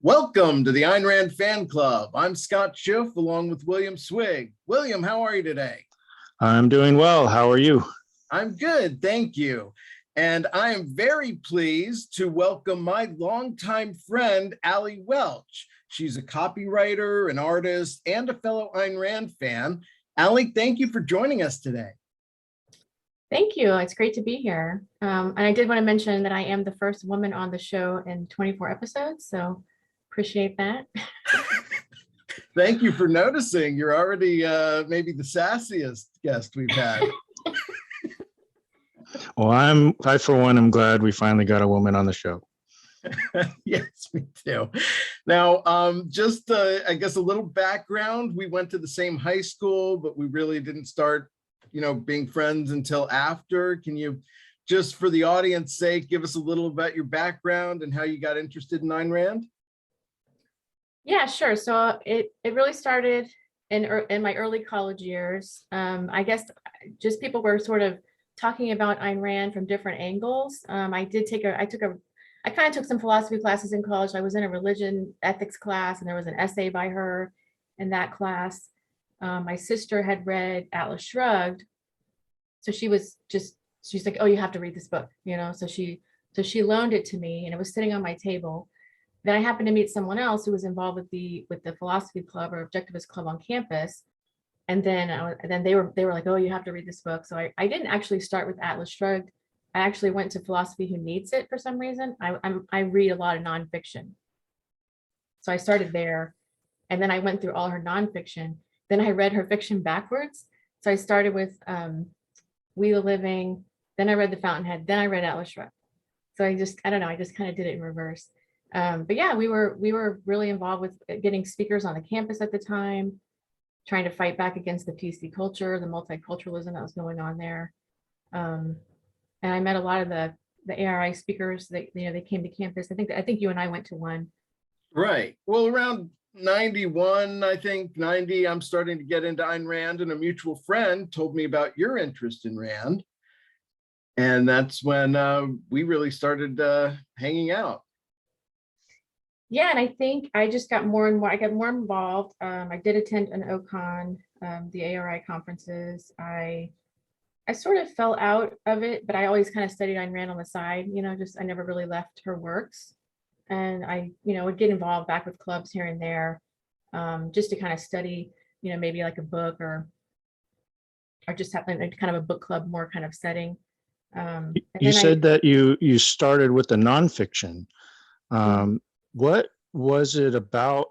Welcome to the Ayn Rand Fan Club. I'm Scott Schiff along with William Swig. William, how are you today? I'm doing well. How are you? I'm good, thank you. And I am very pleased to welcome my longtime friend, Allie Welch. She's a copywriter, an artist, and a fellow Ayn Rand fan. Allie, thank you for joining us today. Thank you. It's great to be here. And I did want to mention that I am the first woman on the show in 24 episodes, so appreciate that. Thank you for noticing. You're already maybe the sassiest guest we've had. Well, I for one am glad we finally got a woman on the show. Yes, me too. Now, just I guess a little background. We went to the same high school, but we really didn't start, being friends until after. Can you, just for the audience sake, give us a little about your background and how you got interested in Ayn Rand? Yeah, sure. So it really started in my early college years. I guess just people were sort of talking about Ayn Rand from different angles. I kind of took some philosophy classes in college. I was in a religion ethics class, and there was an essay by her in that class. My sister had read Atlas Shrugged, so she's like, "Oh, you have to read this book," So she loaned it to me, and it was sitting on my table. Then I happened to meet someone else who was involved with the philosophy club or Objectivist club on campus, and then they were like, "Oh, you have to read this book." So I didn't actually start with Atlas Shrugged. I actually went to Philosophy Who Needs It for some reason. I read a lot of nonfiction, so I started there, and then I went through all her nonfiction. Then I read her fiction backwards. So I started with We the Living, then I read The Fountainhead, then I read Atlas Shrugged. So I don't know, I just kind of did it in reverse. But yeah, we were really involved with getting speakers on the campus at the time, trying to fight back against the PC culture, the multiculturalism that was going on there. And I met a lot of the ARI speakers that they came to campus. I think you and I went to one. Right. Well, around 91, I think 90, I'm starting to get into Ayn Rand, and a mutual friend told me about your interest in Rand. And that's when we really started hanging out. Yeah, and I think I just got more and more, I got more involved. I did attend an OCon, the ARI conferences. I sort of fell out of it, but I always kind of studied Ayn Rand on the side, I never really left her works. And I, would get involved back with clubs here and there, just to kind of study, maybe like a book or just have kind of a book club, more kind of setting. You said that you started with the nonfiction. What was it about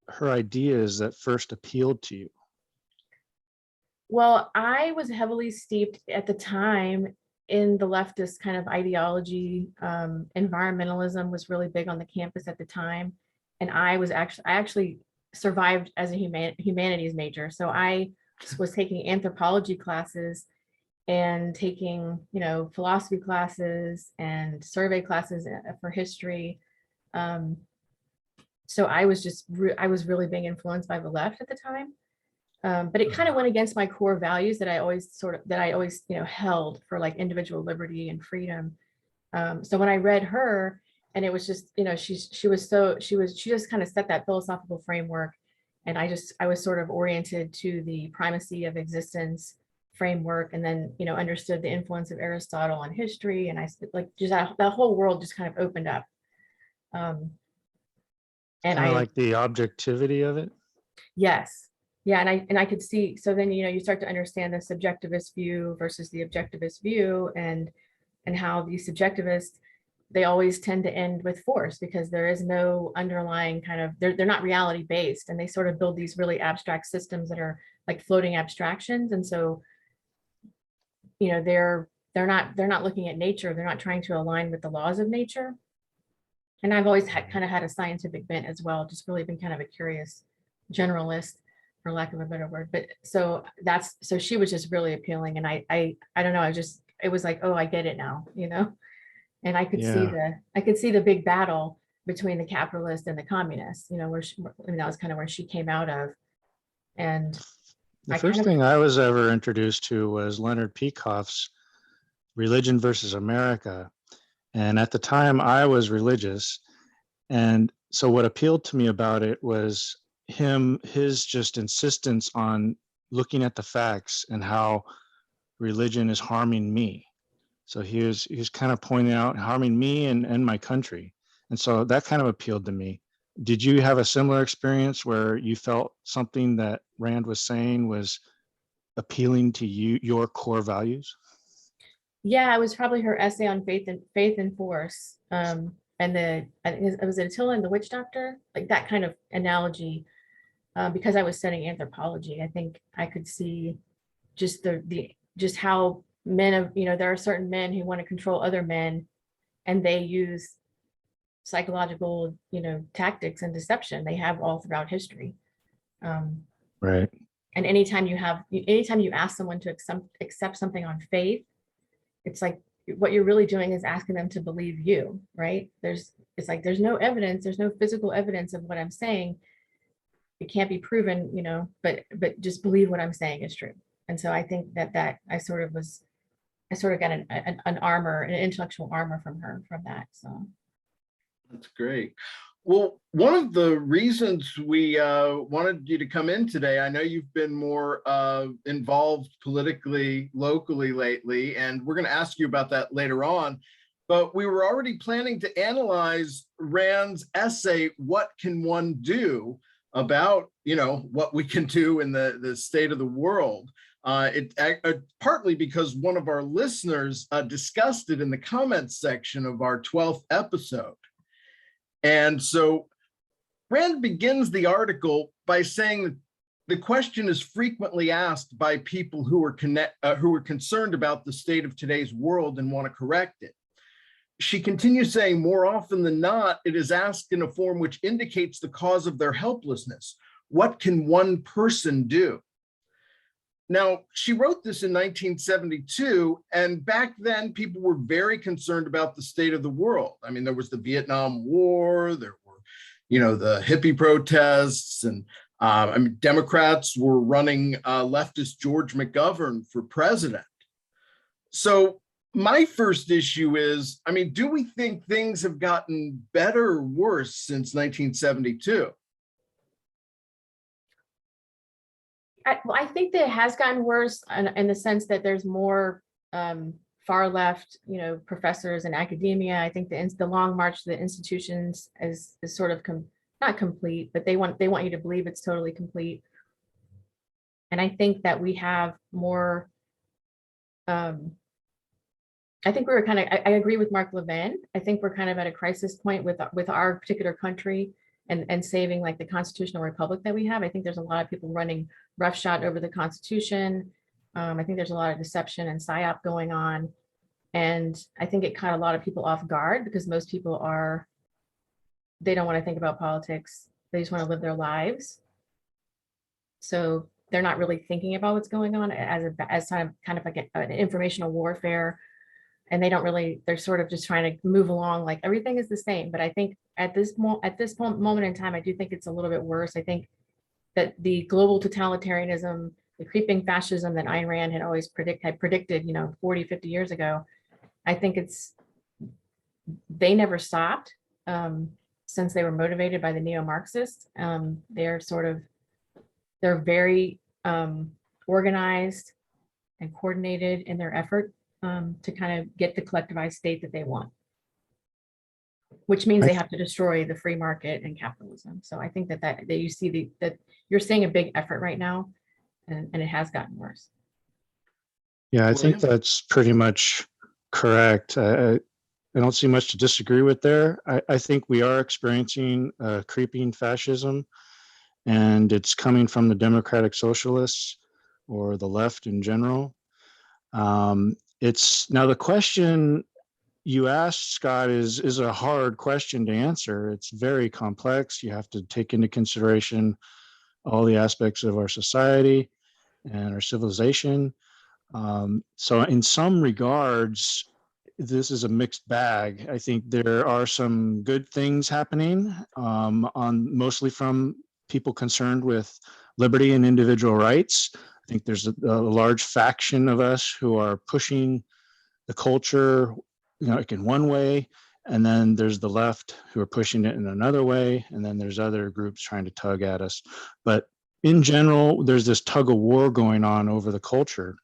her ideas that first appealed to you? Well, I was heavily steeped at the time in the leftist kind of ideology. Environmentalism was really big on the campus at the time. And I actually survived as a humanities major. So I was taking anthropology classes and taking, philosophy classes and survey classes for history. So I was really being influenced by the left at the time. But it kind of went against my core values that I always held for like individual liberty and freedom. So when I read her, and it was just, she just kind of set that philosophical framework. And I was sort of oriented to the primacy of existence framework, and then, understood the influence of Aristotle on history. And I like just that whole world just kind of opened up. And I like the objectivity of it. Yes. Yeah, and I could see, so then, you start to understand the subjectivist view versus the objectivist view, and how the subjectivists, they always tend to end with force because there is no underlying kind of, they're not reality based, and they sort of build these really abstract systems that are like floating abstractions. And so, they're not looking at nature, they're not trying to align with the laws of nature. And I've always kind of had a scientific bent as well, just really been kind of a curious generalist, for lack of a better word. But so she was just really appealing. And I don't know, it was like, oh, I get it now, and I could see the big battle between the capitalist and the communist, where that was kind of where she came out of. And the first thing I was ever introduced to was Leonard Peikoff's Religion versus America. And at the time I was religious, and so what appealed to me about it was his just insistence on looking at the facts and how religion is harming me. So he was kind of pointing out harming me and my country. And so that kind of appealed to me. Did you have a similar experience where you felt something that Rand was saying was appealing to you, your core values? Yeah, it was probably her essay on faith and force. And I think it was Attila and the Witch Doctor, like that kind of analogy. Because I was studying anthropology, I think I could see just just how men of, there are certain men who want to control other men, and they use psychological, tactics and deception. They have all throughout history. Right. And anytime you ask someone to accept something on faith, it's like what you're really doing is asking them to believe you, right? There's no evidence, there's no physical evidence of what I'm saying. It can't be proven, but just believe what I'm saying is true. And so I think that I sort of got an armor, an intellectual armor from her from that. So that's great. Well, one of the reasons we wanted you to come in today, I know you've been more involved politically, locally lately, and we're going to ask you about that later on. But we were already planning to analyze Rand's essay, "What Can One Do?" about, what we can do in the state of the world. Partly because one of our listeners discussed it in the comments section of our 12th episode. And so Rand begins the article by saying that the question is frequently asked by people who are concerned about the state of today's world and want to correct it. She continues saying, more often than not, it is asked in a form which indicates the cause of their helplessness. What can one person do? Now, she wrote this in 1972, and back then people were very concerned about the state of the world. I mean, there was the Vietnam War, there were, the hippie protests, and Democrats were running leftist George McGovern for president. So my first issue is, do we think things have gotten better or worse since 1972? I think that it has gotten worse in the sense that there's more far left, professors in academia. I think the long march to the institutions is sort of not complete, but they want you to believe it's totally complete. And I think that we have more. I think I agree with Mark Levin. I think we're kind of at a crisis point with our particular country and saving like the constitutional republic that we have. I think there's a lot of people running roughshod over the Constitution. I think there's a lot of deception and psyop going on. And I think it caught a lot of people off guard because most people they don't want to think about politics. They just want to live their lives. So they're not really thinking about what's going on as kind of like an informational warfare. And they're sort of just trying to move along like everything is the same. But I think at this moment in time, I do think it's a little bit worse. I think that the global totalitarianism, the creeping fascism that Ayn Rand had always predicted, 40, 50 years ago, I think they never stopped since they were motivated by the neo-Marxists. They're very organized and coordinated in their effort to kind of get the collectivized state that they want, which means they have to destroy the free market and capitalism. So I think that you see that you're seeing a big effort right now, and it has gotten worse. Yeah, I think that's pretty much correct. I don't see much to disagree with there. I think we are experiencing creeping fascism, and it's coming from the democratic socialists or the left in general. It's now the question you asked, Scott, is a hard question to answer. It's very complex. You have to take into consideration all the aspects of our society and our civilization. So in some regards, this is a mixed bag. I think there are some good things happening, mostly from people concerned with liberty and individual rights. I think there's a large faction of us who are pushing the culture, like in one way, And then there's the left who are pushing it in another way. And then there's other groups trying to tug at us. But in general, there's this tug of war going on over the culture.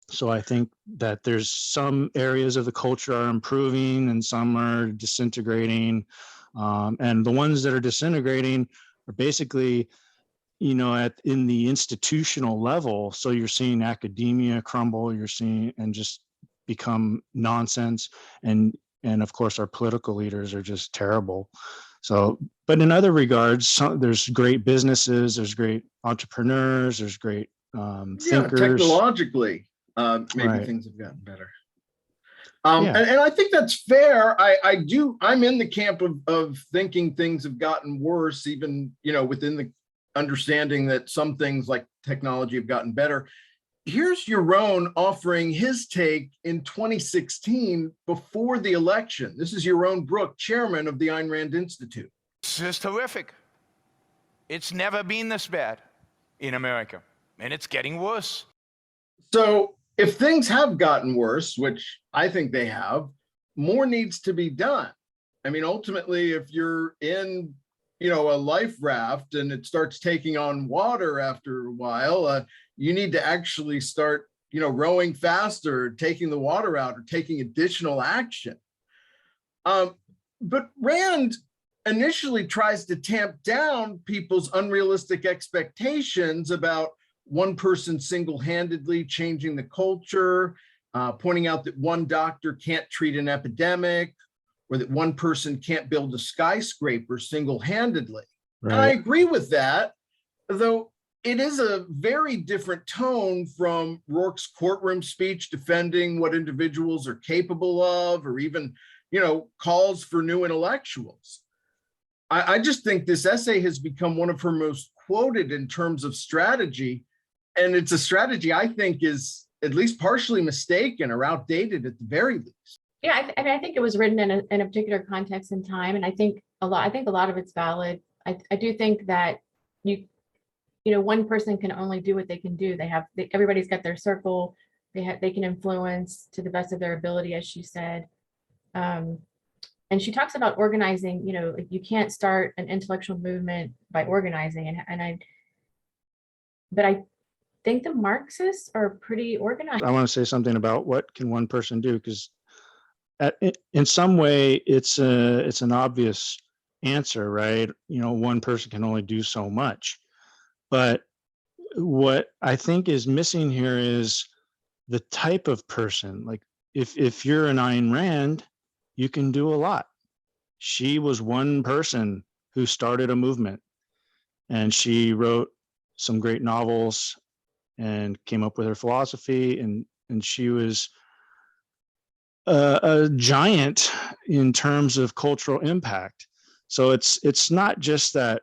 So I think that there's some areas of the culture are improving and some are disintegrating. And the ones that are disintegrating are basically, in the institutional level. So you're seeing academia crumble, you're seeing and just become nonsense. And of course, our political leaders are just terrible. So, but in other regards, there's great businesses, there's great entrepreneurs, there's great thinkers. Technologically, maybe Right. things have gotten better. Yeah. And I think that's fair. I'm in the camp of thinking things have gotten worse, even, within the understanding that some things like technology have gotten better. Here's Yaron offering his take in 2016 before the election. This is Yaron Brook, chairman of the Ayn Rand Institute. This is horrific. It's never been this bad in America, and it's getting worse. So if things have gotten worse, which I think they have, more needs to be done. I mean, ultimately, if you're in, a life raft and it starts taking on water after a while, you need to actually start, rowing faster, taking the water out, or taking additional action. But Rand initially tries to tamp down people's unrealistic expectations about one person single-handedly changing the culture, pointing out that one doctor can't treat an epidemic, or that one person can't build a skyscraper single-handedly. Right. And I agree with that, though it is a very different tone from Rourke's courtroom speech defending what individuals are capable of, or even, calls for new intellectuals. I just think this essay has become one of her most quoted in terms of strategy. And it's a strategy I think is at least partially mistaken or outdated at the very least. Yeah, I think it was written in a particular context and time, and I think a lot of it's valid. I do think that one person can only do what they can do. Everybody's got their circle. They can influence to the best of their ability, as she said. And she talks about organizing. You can't start an intellectual movement by organizing, but I think the Marxists are pretty organized. I want to say something about what can one person do, because in some way it's an obvious answer, right? One person can only do so much. But what I think is missing here is the type of person. Like if you're an Ayn Rand, you can do a lot. She was one person who started a movement, and she wrote some great novels and came up with her philosophy, and she was a giant in terms of cultural impact. So it's not just that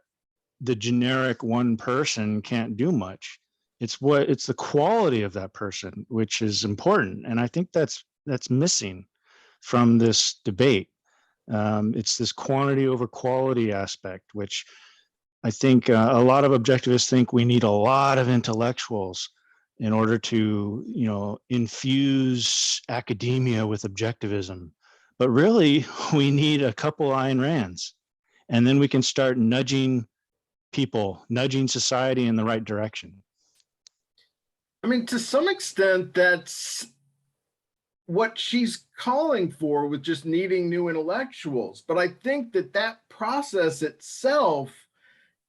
the generic one person can't do much. It's the quality of that person which is important, and I think that's missing from this debate. It's this quantity over quality aspect, which I think a lot of objectivists think we need a lot of intellectuals in order to, infuse academia with objectivism. But really, we need a couple Ayn Rands, and then we can start nudging society in the right direction. I mean, to some extent, that's what she's calling for with just needing new intellectuals. But I think that process itself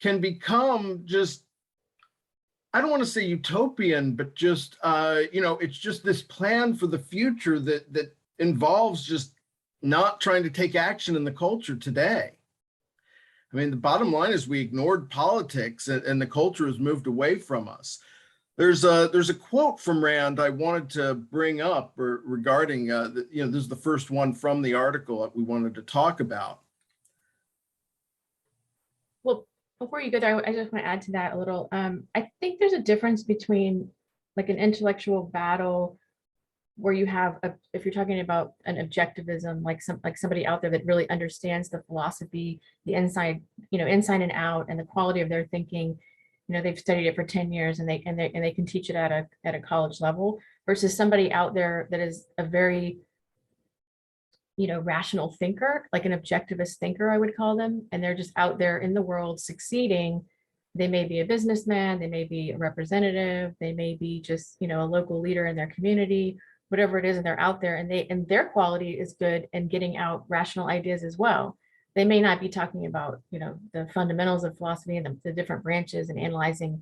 can become just, I don't want to say utopian, but just, it's just this plan for the future that involves just not trying to take action in the culture today. I mean, the bottom line is we ignored politics and the culture has moved away from us. There's a quote from Rand I wanted to bring up regarding, this is the first one from the article that we wanted to talk about. Well, before you go there, I just want to add to that a little. I think there's a difference between like an intellectual battle where you have, if you're talking about an objectivism, like somebody out there that really understands the philosophy, the inside and out, and the quality of their thinking. They've studied it for 10 years and they can teach it at a college level, versus somebody out there that is a very rational thinker, like an objectivist thinker, I would call them, and they're just out there in the world succeeding. They may be a businessman, they may be a representative, they may be just, a local leader in their community, whatever it is, and they're out there, and their quality is good and getting out rational ideas as well. They may not be talking about, the fundamentals of philosophy and the different branches and analyzing,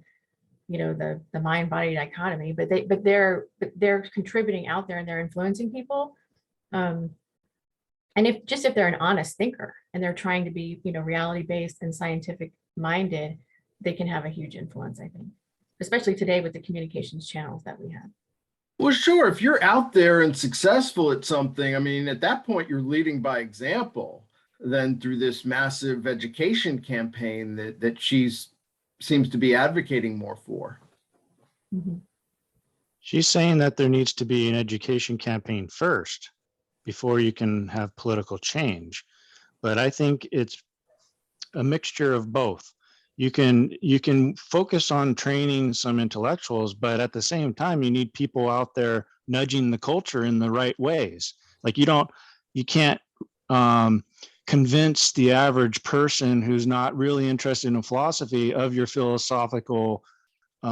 the mind-body dichotomy, but they're contributing out there and they're influencing people. And if they're an honest thinker and they're trying to be, reality-based and scientific minded, they can have a huge influence, I think, especially today with the communications channels that we have. Well, sure. If you're out there and successful at something, I mean, at that point, you're leading by example. Then through this massive education campaign that she's seems to be advocating more for. Mm-hmm. She's saying that there needs to be an education campaign first before you can have political change. But I think it's a mixture of both. You can focus on training some intellectuals, but at the same time, you need people out there nudging the culture in the right ways. Like you can't convince the average person who's not really interested in philosophy of your philosophical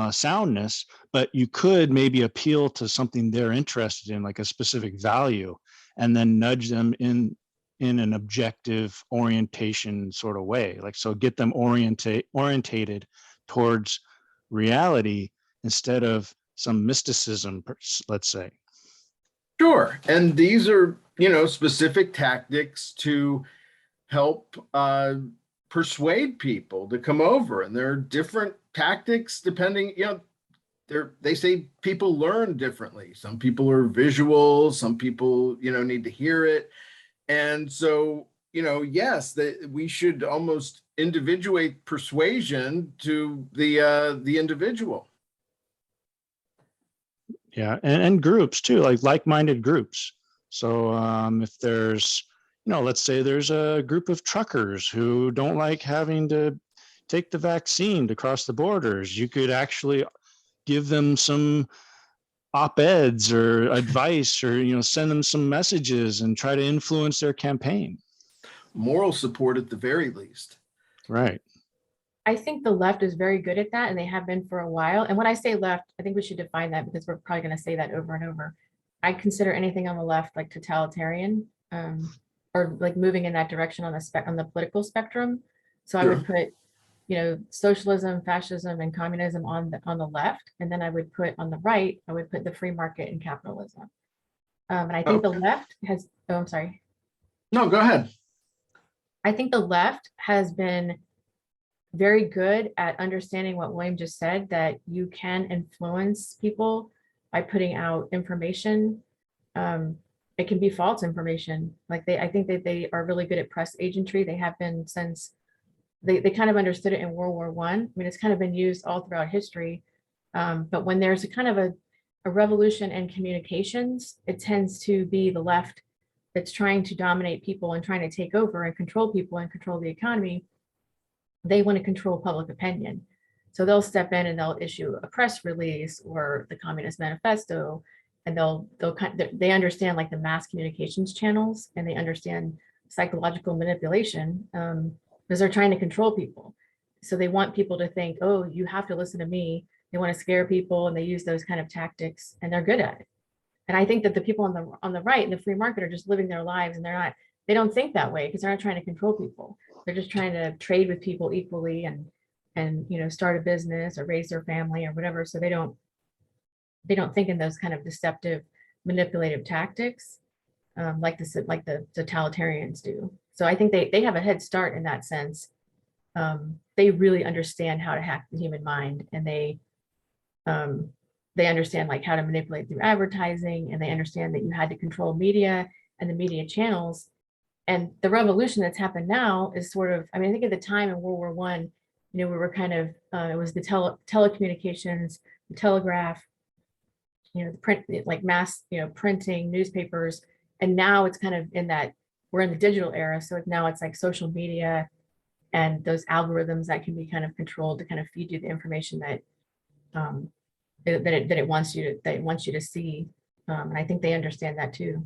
soundness, but you could maybe appeal to something they're interested in, like a specific value, and then nudge them in an objective orientation sort of way. Like, so get them orientated towards reality instead of some mysticism, let's say. Sure. And these are, specific tactics to help persuade people to come over. And there are different tactics depending, they say people learn differently. Some people are visual, some people, need to hear it. And so, yes, we should almost individuate persuasion to the individual. Yeah, and groups too, like-minded groups. So if there's, let's say there's a group of truckers who don't like having to take the vaccine to cross the borders, you could actually give them some op-eds or advice, or send them some messages and try to influence their campaign. Moral support at the very least. Right. I think the left is very good at that, and they have been for a while. And when I say left, I think we should define that, because we're probably going to say that over and over. I consider anything on the left like totalitarian, or like moving in that direction on the political spectrum. So I would put, socialism, fascism, and communism on the left, and then I would put on the right, I would put the free market and capitalism. And I think the left has. Oh, I'm sorry. No, go ahead. I think the left has been very good at understanding what William just said, that you can influence people by putting out information. It can be false information. I think that they are really good at press agentry. They have been since they kind of understood it in World War I. I mean, it's kind of been used all throughout history. But when there's a kind of a revolution in communications, it tends to be the left that's trying to dominate people and trying to take over and control people and control the economy. They want to control public opinion. So they'll step in and they'll issue a press release or the Communist Manifesto, and they understand like the mass communications channels, and they understand psychological manipulation, because they're trying to control people. So they want people to think, oh, you have to listen to me. They want to scare people, and they use those kind of tactics, and they're good at it. And I think that the people on the right in the free market are just living their lives, and they don't think that way because they're not trying to control people. They're just trying to trade with people equally and start a business or raise their family or whatever. So they don't think in those kind of deceptive, manipulative tactics like the totalitarians do. So I think they have a head start in that sense. They really understand how to hack the human mind, and they understand like how to manipulate through advertising, and they understand that you had to control media and the media channels. And the revolution that's happened now is sort of, I think at the time in World War I, we were kind of, it was the telecommunications, the telegraph, the print, like mass, printing, newspapers. And now it's kind of we're in the digital era. So now it's like social media and those algorithms that can be kind of controlled to kind of feed you the information that it wants you to see. And I think they understand that too.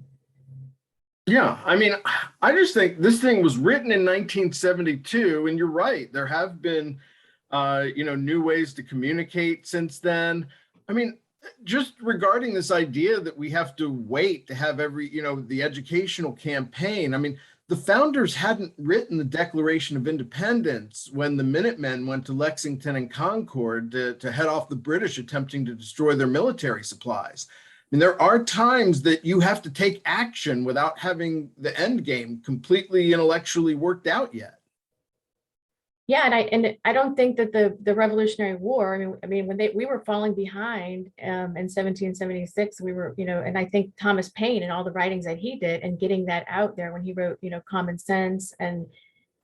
Yeah, I mean, I just think this thing was written in 1972, and you're right. There have been, new ways to communicate since then. I mean, just regarding this idea that we have to wait to have the educational campaign. I mean, the founders hadn't written the Declaration of Independence when the Minutemen went to Lexington and Concord to head off the British attempting to destroy their military supplies. I mean, there are times that you have to take action without having the end game completely intellectually worked out yet. Yeah, and I don't think that the Revolutionary War, I mean when we were falling behind in 1776, we were, and I think Thomas Paine and all the writings that he did and getting that out there when he wrote, Common Sense, and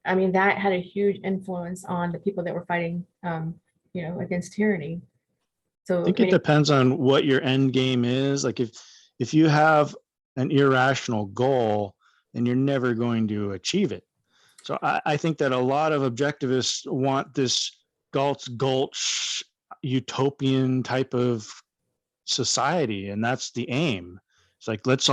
I mean that had a huge influence on the people that were fighting against tyranny. I So think I it mean, depends on what your end game is. Like if you have an irrational goal, then you're never going to achieve it. So I think that a lot of objectivists want this Galt's Gulch utopian type of society, and that's the aim. It's like let's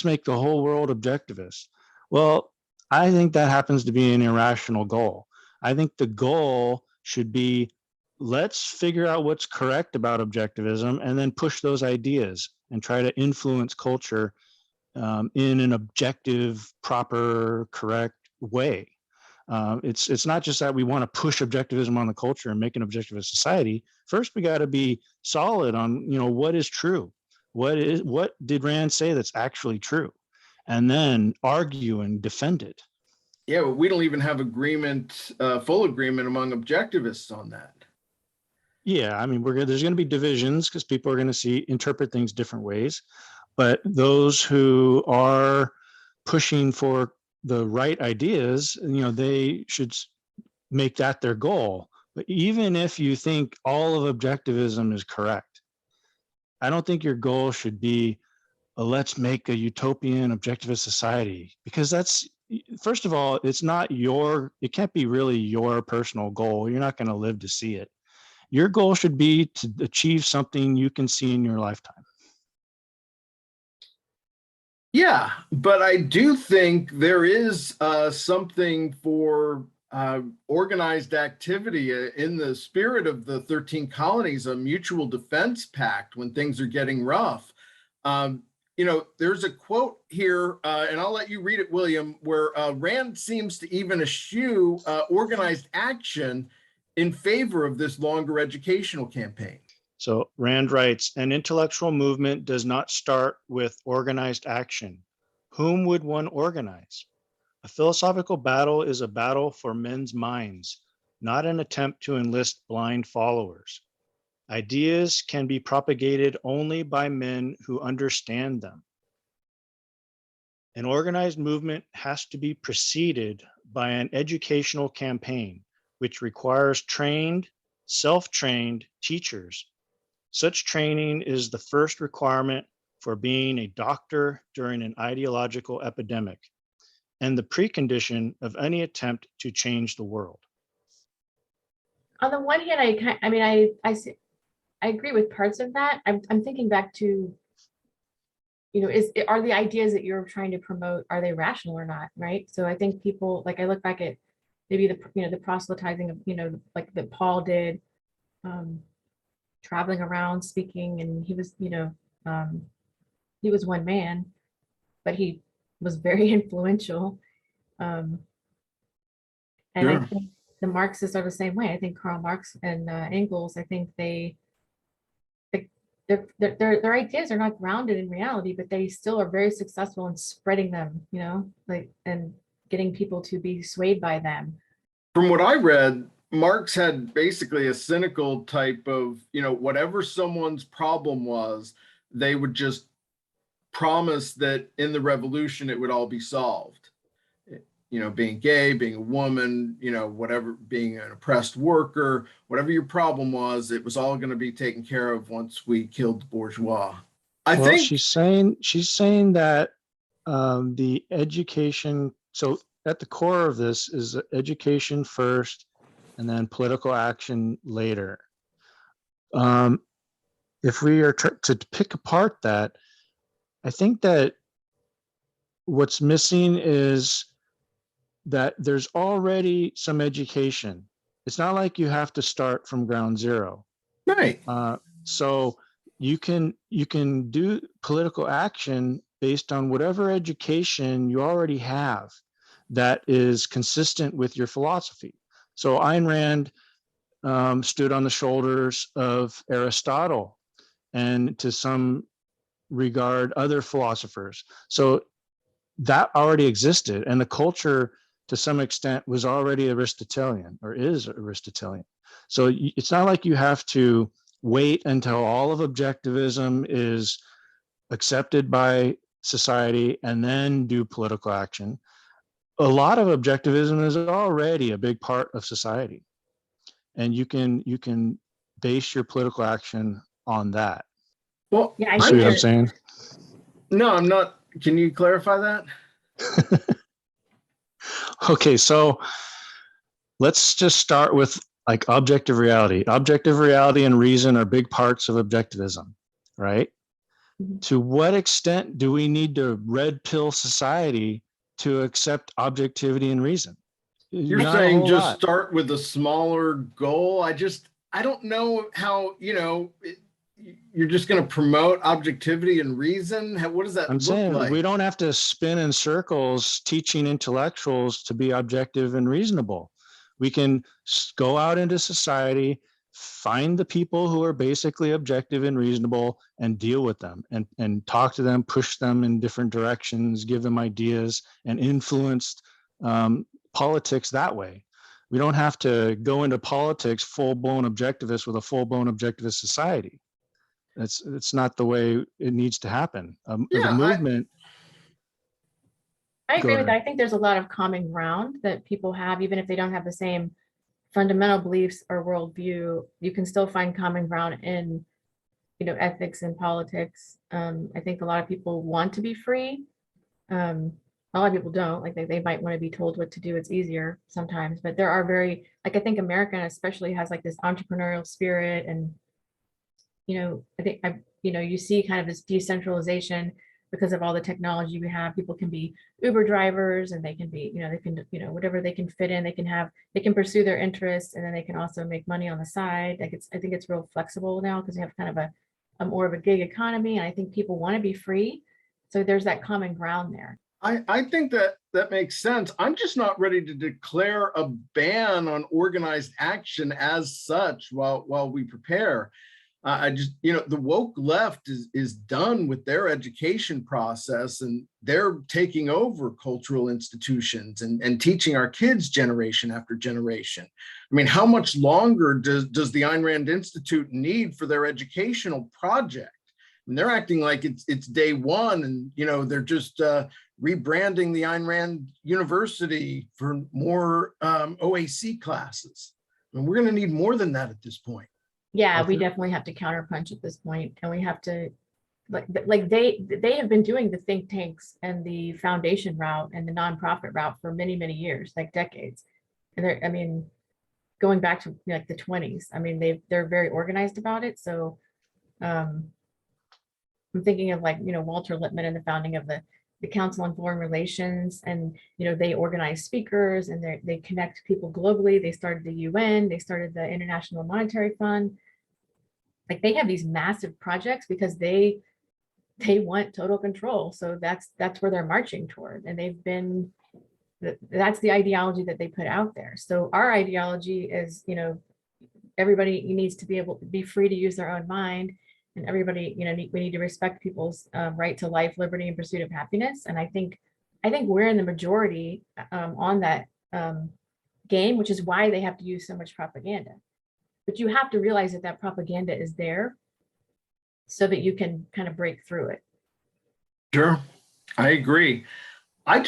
make the whole world objectivist. Well, I think that happens to be an irrational goal. I think the goal should be let's figure out what's correct about objectivism and then push those ideas and try to influence culture in an objective, proper, correct way. It's not just that we want to push objectivism on the culture and make an objectivist society. First, we got to be solid on what is true. What did Rand say that's actually true, and then argue and defend it. Yeah, but we don't even have full agreement among objectivists on that. Yeah, I mean, there's going to be divisions because people are going to interpret things different ways. But those who are pushing for the right ideas, they should make that their goal. But even if you think all of objectivism is correct, I don't think your goal should be let's make a utopian objectivist society, because that's, first of all, it can't be really your personal goal. You're not going to live to see it. Your goal should be to achieve something you can see in your lifetime. Yeah, but I do think there is something for organized activity in the spirit of the 13 colonies, a mutual defense pact when things are getting rough. There's a quote here, and I'll let you read it, William, where Rand seems to even eschew organized action in favor of this longer educational campaign. So Rand writes, an intellectual movement does not start with organized action. Whom would one organize? A philosophical battle is a battle for men's minds, not an attempt to enlist blind followers. Ideas can be propagated only by men who understand them. An organized movement has to be preceded by an educational campaign, which requires trained, self-trained teachers. Such training is the first requirement for being a doctor during an ideological epidemic, and the precondition of any attempt to change the world. on the one hand, I agree with parts of that. I'm thinking back to, are the ideas that you're trying to promote, are they rational or not, right? So I think people, like I look back at maybe the proselytizing of, like that Paul did, traveling around speaking, and he was one man, but he was very influential. And I Sure. think the Marxists are the same way. I think Karl Marx and Engels, I think their ideas are not grounded in reality, but they still are very successful in spreading them, and getting people to be swayed by them. From what I read, Marx had basically a cynical type of, whatever someone's problem was, they would just promise that in the revolution it would all be solved. Being gay, being a woman, whatever, being an oppressed worker, whatever your problem was, it was all going to be taken care of once we killed the bourgeois. I Well, think she's saying that the education. So at the core of this is education first, and then political action later. If we are to pick apart that, I think that what's missing is that there's already some education. It's not like you have to start from ground zero. Right. So you can do political action based on whatever education you already have that is consistent with your philosophy. So Ayn Rand stood on the shoulders of Aristotle and to some regard other philosophers. So that already existed, and the culture to some extent was already Aristotelian, or is Aristotelian. So it's not like you have to wait until all of objectivism is accepted by society and then do political action. A lot of objectivism is already a big part of society, and you can base your political action on that. Well, Yeah, I You see think what I'm that, saying? no, I'm not. Can you clarify that? Okay, so let's just start with like objective reality. Objective reality and reason are big parts of objectivism, right? Mhm. To what extent do we need to red pill society to accept objectivity and reason? You're Not a saying whole just lot. start with a smaller goal. I don't know how, you're just going to promote objectivity and reason. What does that I'm look saying like? we don't have to spin in circles teaching intellectuals to be objective and reasonable. We can go out into society, find the people who are basically objective and reasonable and deal with them and talk to them, push them in different directions, give them ideas, and influence politics that way. We don't have to go into politics full-blown objectivist with a full-blown objectivist society. It's not the way it needs to happen. The Yeah, movement. I Go agree with that. ahead. I think there's a lot of common ground that people have, even if they don't have the same fundamental beliefs or worldview. You can still find common ground in, ethics and politics. I think a lot of people want to be free. A lot of people don't. Like they might want to be told what to do. It's easier sometimes, but there are very, like, I think America especially has like this entrepreneurial spirit, and I think you see kind of this decentralization because of all the technology we have. People can be Uber drivers, and they can be, they can, whatever they can fit in, they can pursue their interests, and then they can also make money on the side. Like I think it's real flexible now because we have kind of a more of a gig economy, and I think people want to be free. So there's that common ground there. I think that makes sense. I'm just not ready to declare a ban on organized action as such while we prepare. I just, the woke left is done with their education process, and they're taking over cultural institutions and teaching our kids generation after generation. I mean, how much longer does the Ayn Rand Institute need for their educational project? And they're acting like it's day one, and they're just rebranding the Ayn Rand University for more OAC classes. And we're going to need more than that at this point. Yeah, we Okay. definitely have to counterpunch at this point, and we have to like they have been doing the think tanks and the foundation route and the nonprofit route for many, many years, like decades. And going back to like the 20s. They're very organized about it. So I'm thinking of Walter Lippmann and the founding of the Council on Foreign Relations, and they organize speakers and they connect people globally. They started the UN, they started the International Monetary Fund. Like they have these massive projects because they want total control. So that's where they're marching toward, and that's the ideology that they put out there. So our ideology is, everybody needs to be able to be free to use their own mind, and everybody, we need to respect people's right to life, liberty, and pursuit of happiness. And I think we're in the majority on that game, which is why they have to use so much propaganda. But you have to realize that propaganda is there so that you can kind of break through it. Sure, I agree. I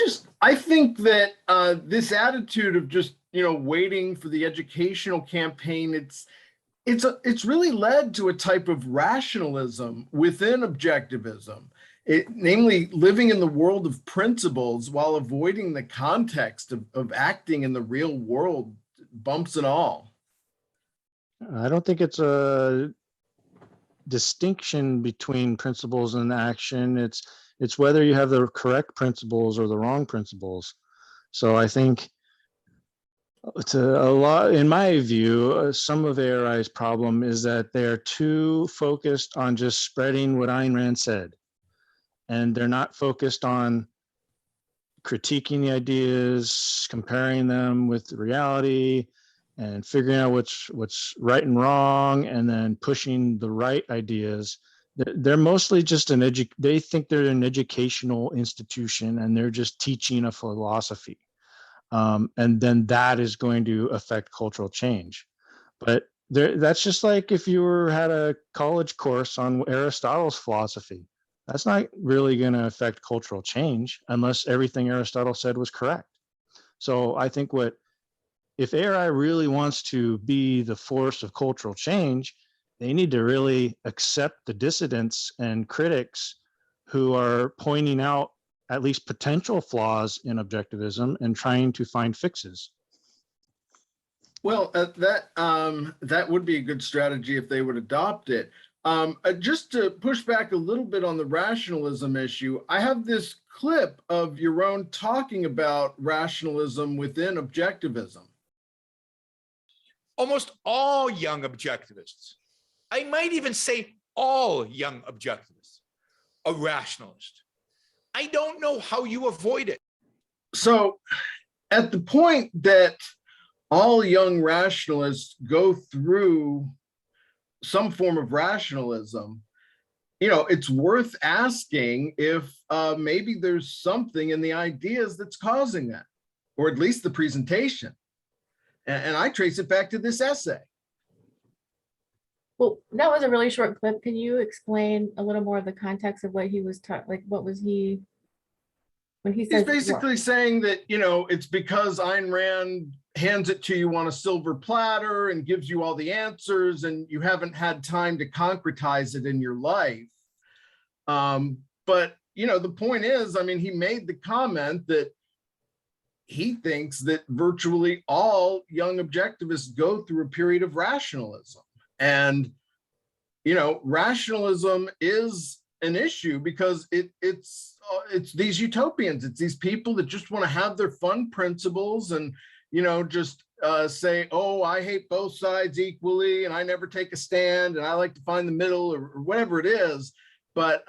think that this attitude of just waiting for the educational campaign, it's really led to a type of rationalism within objectivism, namely living in the world of principles while avoiding the context of acting in the real world, bumps and all. I don't think it's a distinction between principles and action. It's whether you have the correct principles or the wrong principles. So I think it's a lot, in my view, some of ARI's problem is that they're too focused on just spreading what Ayn Rand said. And they're not focused on critiquing the ideas, comparing them with reality, and figuring out what's right and wrong, and then pushing the right ideas. They're mostly just they think they're an educational institution and they're just teaching a philosophy. And then that is going to affect cultural change. But that's just like if you had a college course on Aristotle's philosophy. That's not really going to affect cultural change unless everything Aristotle said was correct. So I think if ARI really wants to be the force of cultural change, they need to really accept the dissidents and critics who are pointing out at least potential flaws in objectivism and trying to find fixes. Well, that would be a good strategy if they would adopt it. Just to push back a little bit on the rationalism issue, I have this clip of Yaron talking about rationalism within objectivism. Almost all young objectivists, I might even say all young objectivists, are rationalist. I don't know how you avoid it. So at the point that all young rationalists go through some form of rationalism, it's worth asking if maybe there's something in the ideas that's causing that, or at least the presentation. And I trace it back to this essay. Well, that was a really short clip. Can you explain a little more of the context of what he was talking, what was he, when he says— He's basically saying that, it's because Ayn Rand hands it to you on a silver platter and gives you all the answers and you haven't had time to concretize it in your life. But, the point is, he made the comment that he thinks that virtually all young objectivists go through a period of rationalism. And, rationalism is an issue because it's these utopians. It's these people that just want to have their fun principles and, just say, oh, I hate both sides equally and I never take a stand and I like to find the middle or whatever it is. But,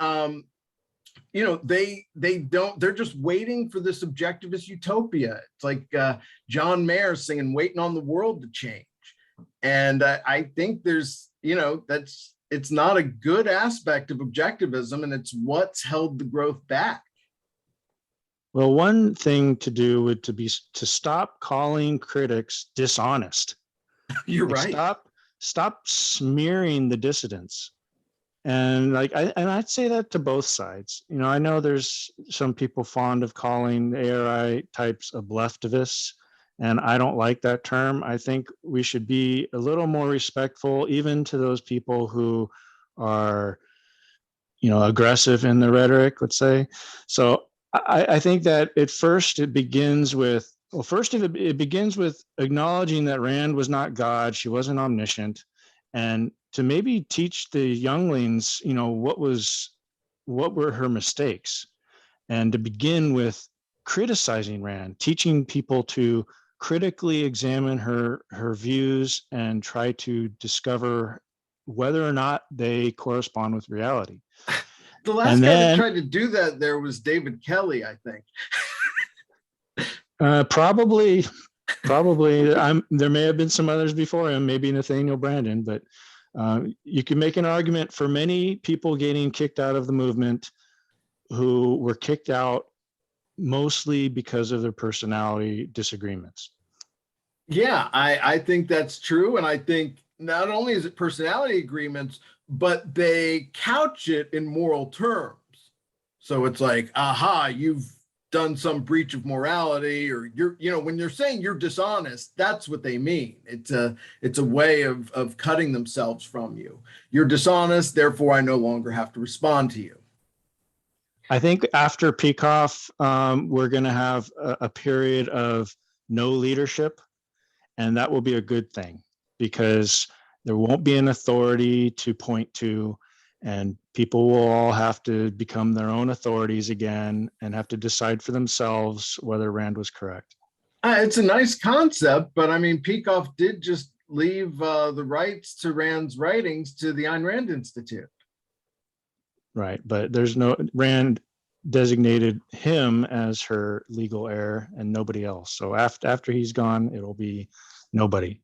they're just waiting for this objectivist utopia. It's like John Mayer singing, waiting on the world to change. And I think there's, it's not a good aspect of objectivism, and it's what's held the growth back. Well, one thing to do would to stop calling critics dishonest. You're right. Stop smearing the dissidents. And I'd say that to both sides. I know there's some people fond of calling ARI types of leftivists, and I don't like that term. I think we should be a little more respectful, even to those people who are, aggressive in the rhetoric, let's say. So I think that it begins with acknowledging that Rand was not God. She wasn't omniscient. And to maybe teach the younglings, what were her mistakes, and to begin with criticizing Rand, teaching people to critically examine her views and try to discover whether or not they correspond with reality. The last guy that tried to do that there was David Kelly, I think. Probably. There may have been some others before him, maybe Nathaniel Brandon, but you can make an argument for many people getting kicked out of the movement who were kicked out mostly because of their personality disagreements. Yeah, I think that's true. And I think not only is it personality agreements, but they couch it in moral terms. So it's like, aha, you've done some breach of morality, or when you're saying you're dishonest, that's what they mean. It's a way of cutting themselves from you. You're dishonest, therefore I no longer have to respond to you. I think after Peikoff, we're going to have a period of no leadership, and that will be a good thing because there won't be an authority to point to, And people will all have to become their own authorities again and have to decide for themselves whether Rand was correct. It's a nice concept, but I mean, Peikoff did just leave the rights to Rand's writings to the Ayn Rand Institute. Right. But there's no, Rand designated him as her legal heir and nobody else. So after he's gone, it'll be nobody.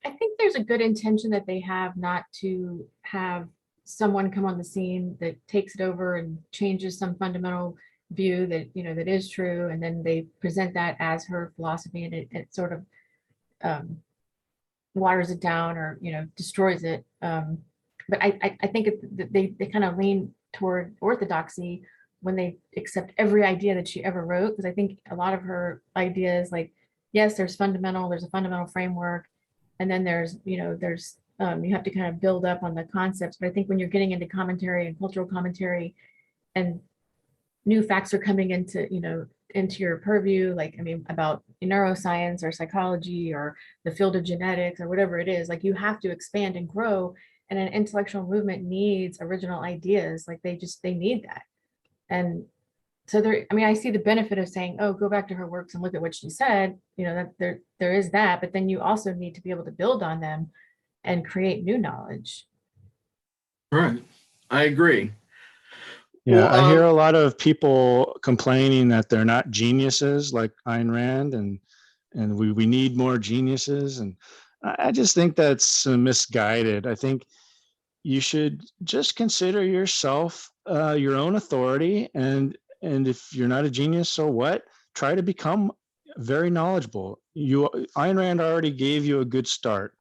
I think there's a good intention that they have not to have someone come on the scene that takes it over and changes some fundamental view that, you know, that is true. And then they present that as her philosophy, and it sort of waters it down, or, you know, destroys it. But I think they kind of lean toward orthodoxy when they accept every idea that she ever wrote. Because I think a lot of her ideas, like, yes, there's a fundamental framework. And then there's, you know, you have to kind of build up on the concepts. But I think when you're getting into commentary and cultural commentary, and new facts are coming into, you know, into your purview, like, I mean, about neuroscience or psychology or the field of genetics or whatever it is, like, you have to expand and grow. And an intellectual movement needs original ideas. Like, they need that. And so I see the benefit of saying, oh, go back to her works and look at what she said, you know, that there is that, but then you also need to be able to build on them and create new knowledge. Right. I agree. Yeah, Well, I hear a lot of people complaining that they're not geniuses like Ayn Rand, and we need more geniuses. And I just think that's misguided. I think you should just consider yourself your own authority, and if you're not a genius, so what? Try to become very knowledgeable. Ayn Rand already gave you a good start,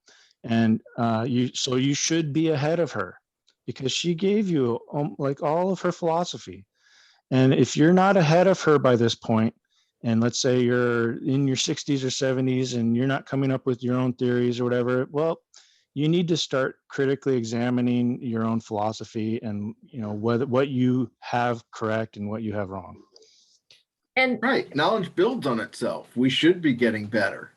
and you should be ahead of her, because she gave you like all of her philosophy. And if you're not ahead of her by this point, and let's say you're in your 60s or 70s and you're not coming up with your own theories or whatever, well, you need to start critically examining your own philosophy, and, you know, what you have correct and what you have wrong. And right. Knowledge builds on itself. We should be getting better.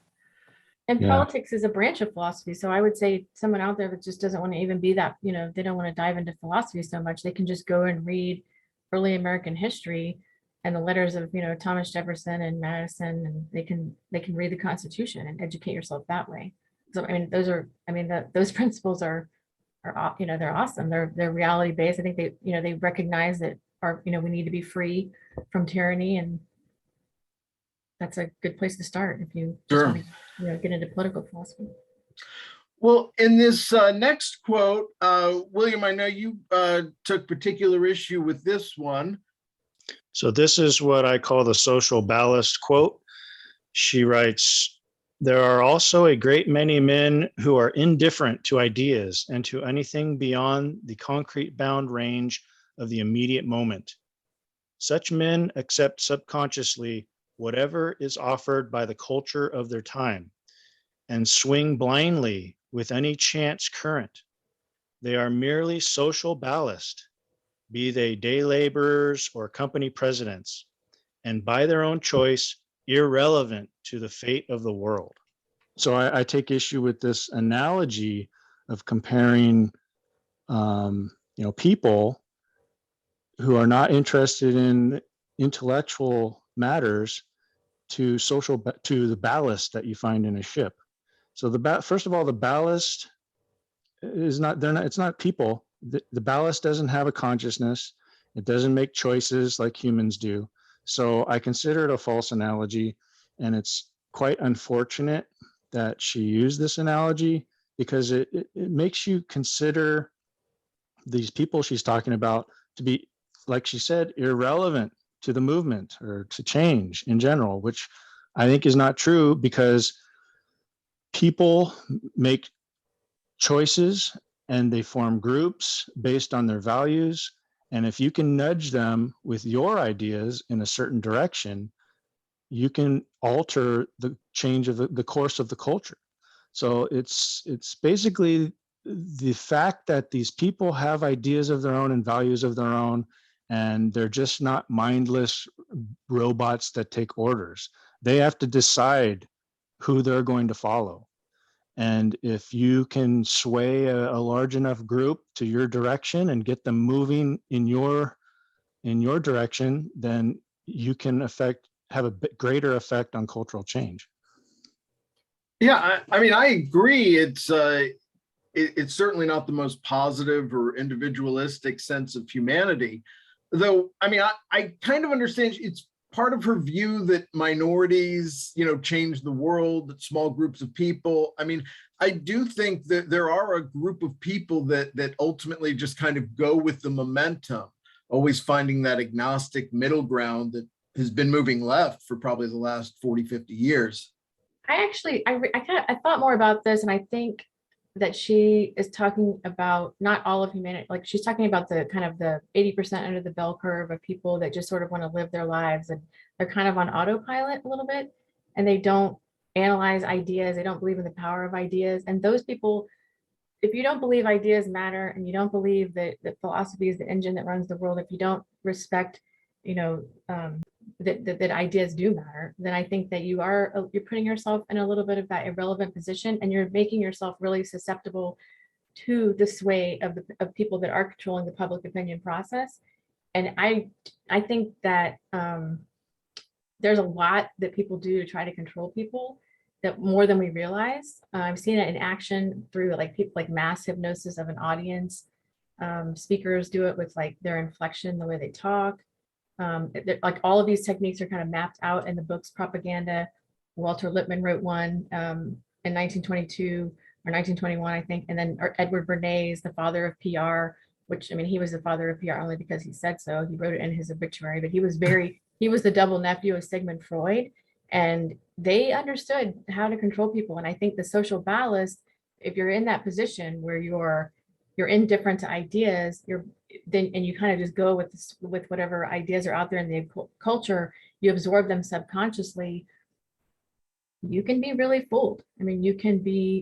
And Yeah. politics is a branch of philosophy. So I would say someone out there that just doesn't want to even be that, you know, they don't want to dive into philosophy so much, they can just go and read early American history and the letters of, you know, Thomas Jefferson and Madison, and they can read the Constitution and educate yourself that way. So I mean, those principles are, you know, they're awesome. They're reality based. I think they recognize that we need to be free from tyranny, and that's a good place to start if you just Sure. want to, get into political philosophy. Well, in this next quote, William, I know you took particular issue with this one. So this is what I call the social ballast quote. She writes, "There are also a great many men who are indifferent to ideas and to anything beyond the concrete bound range of the immediate moment. Such men accept subconsciously whatever is offered by the culture of their time and swing blindly with any chance current. They are merely social ballast, be they day laborers or company presidents, and by their own choice, irrelevant to the fate of the world." So I take issue with this analogy of comparing, people who are not interested in intellectual matters to the ballast that you find in a ship. So first of all, the ballast is not, it's not people. The ballast doesn't have a consciousness. It doesn't make choices like humans do. So I consider it a false analogy, and it's quite unfortunate that she used this analogy, because it makes you consider these people she's talking about to be, like she said, irrelevant to the movement or to change in general, which I think is not true, because people make choices and they form groups based on their values. And if you can nudge them with your ideas in a certain direction, you can alter the change of the course of the culture. So it's basically the fact that these people have ideas of their own and values of their own, and they're just not mindless robots that take orders. They have to decide who they're going to follow. And if you can sway a large enough group to your direction and get them moving in your direction, then you can have a bit greater effect on cultural change. Yeah, I mean, I agree. It's certainly not the most positive or individualistic sense of humanity, though. I mean, I kind of understand it's part of her view that minorities, change the world, that small groups of people. I mean, I do think that there are a group of people that ultimately just kind of go with the momentum, always finding that agnostic middle ground that has been moving left for probably the last 40, 50 years. I thought more about this, and I think that she is talking about not all of humanity. Like, she's talking about the kind of the 80% under the bell curve of people that just sort of want to live their lives, and they're kind of on autopilot a little bit, and they don't analyze ideas. They don't believe in the power of ideas. And those people, if you don't believe ideas matter, and you don't believe that philosophy is the engine that runs the world, if you don't respect, that ideas do matter, then I think that you're putting yourself in a little bit of that irrelevant position, and you're making yourself really susceptible to the sway of people that are controlling the public opinion process. And I think that there's a lot that people do to try to control people, that more than we realize. I've seen it in action through people like mass hypnosis of an audience. Speakers do it with their inflection, the way they talk. All of these techniques are kind of mapped out in the book's Propaganda. Walter Lippmann wrote one in 1922 or 1921, I think. And then Edward Bernays, the father of PR, which, I mean, he was the father of PR only because he said so. He wrote it in his obituary, but he was the double nephew of Sigmund Freud. And they understood how to control people. And I think the social ballast, if you're in that position where you're indifferent to ideas, and you kind of just go with whatever ideas are out there in the culture, you absorb them subconsciously, you can be really fooled. I mean,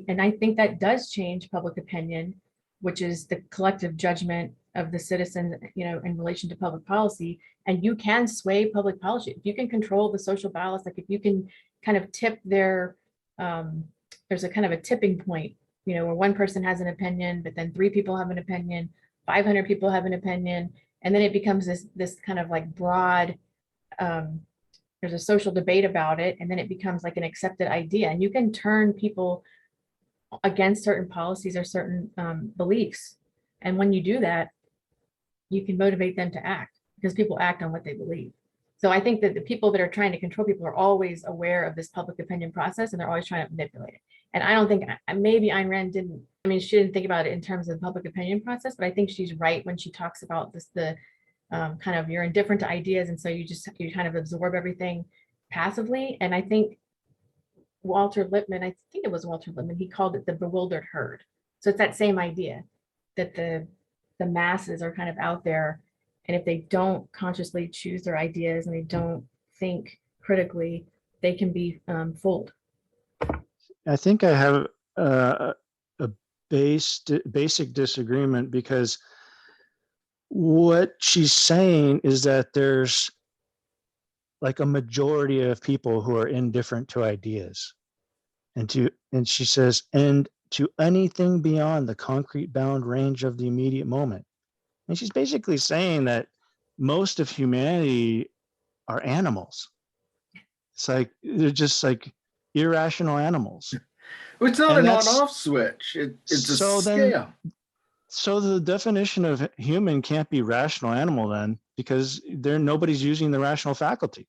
and I think that does change public opinion, which is the collective judgment of the citizens, in relation to public policy. And you can sway public policy. If you can control the social ballast, if you can kind of tip there's a kind of a tipping point, where one person has an opinion, but then 3 people have an opinion, 500 people have an opinion, and then it becomes this kind of broad, there's a social debate about it, and then it becomes like an accepted idea. And you can turn people against certain policies or certain beliefs. And when you do that, you can motivate them to act, because people act on what they believe. So I think that the people that are trying to control people are always aware of this public opinion process, and they're always trying to manipulate it. And I don't think, maybe Ayn Rand she didn't think about it in terms of public opinion process, but I think she's right when she talks about the kind of, you're indifferent to ideas, and so you kind of absorb everything passively. And I think Walter Lippmann, he called it the bewildered herd. So it's that same idea that the masses are kind of out there, and if they don't consciously choose their ideas and they don't think critically, they can be fooled. I think I have a basic disagreement, because what she's saying is that there's a majority of people who are indifferent to ideas, and she says, and to anything beyond the concrete bound range of the immediate moment. And she's basically saying that most of humanity are animals. It's they're just irrational animals. It's not an on-off switch. It's a scale. So the definition of human can't be rational animal then, because nobody's using the rational faculty.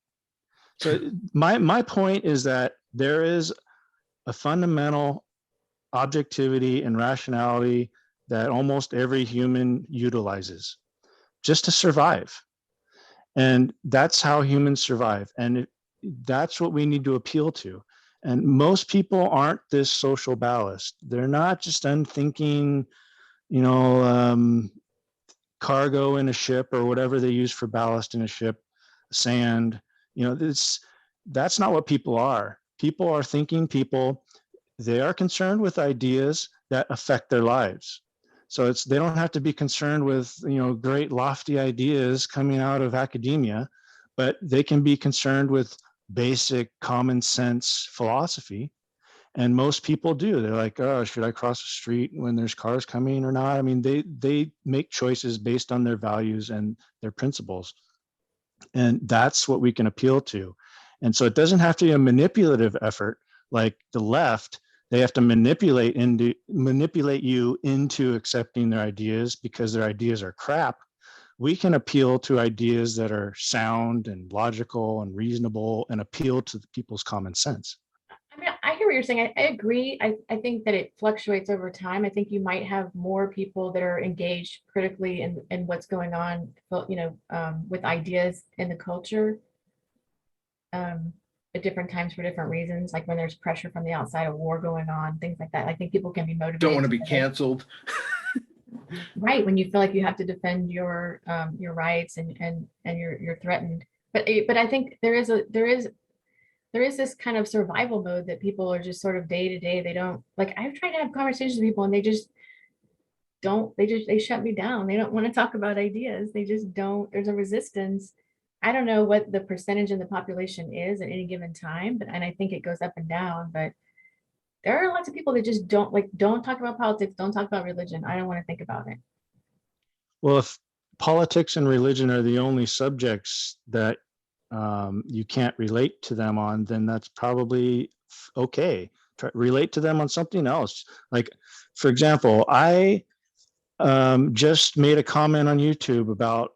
So my point is that there is a fundamental objectivity and rationality that almost every human utilizes just to survive. And that's how humans survive. And that's what we need to appeal to. And most people aren't this social ballast. They're not just unthinking, cargo in a ship or whatever they use for ballast in a ship, sand. That's not what people are. People are thinking people. They are concerned with ideas that affect their lives. So they don't have to be concerned with, great lofty ideas coming out of academia, but they can be concerned with basic common sense philosophy. And most people do. They're like, oh, should I cross the street when there's cars coming or not? I mean, they make choices based on their values and their principles. And that's what we can appeal to. And so it doesn't have to be a manipulative effort like the left. They have to manipulate you into accepting their ideas because their ideas are crap. We can appeal to ideas that are sound and logical and reasonable and appeal to the people's common sense. I mean, I hear what you're saying. I agree. I think that it fluctuates over time. I think you might have more people that are engaged critically in what's going on, with ideas in the culture at different times for different reasons, like when there's pressure from the outside, a war going on, things like that. I think people can be motivated. Don't want to be canceled. Right, when you feel like you have to defend your rights and you're threatened. But I think there is this kind of survival mode that people are just sort of day to day. They don't, like, I've tried to have conversations with people and they just don't, they shut me down. They don't want to talk about ideas. They just don't, there's a resistance. I don't know what the percentage in the population is at any given time, and I think it goes up and down, but there are lots of people that just don't talk about politics, don't talk about religion. I don't want to think about it. Well, if politics and religion are the only subjects that you can't relate to them on, then that's probably okay. Relate to them on something else. Like, for example, I just made a comment on YouTube about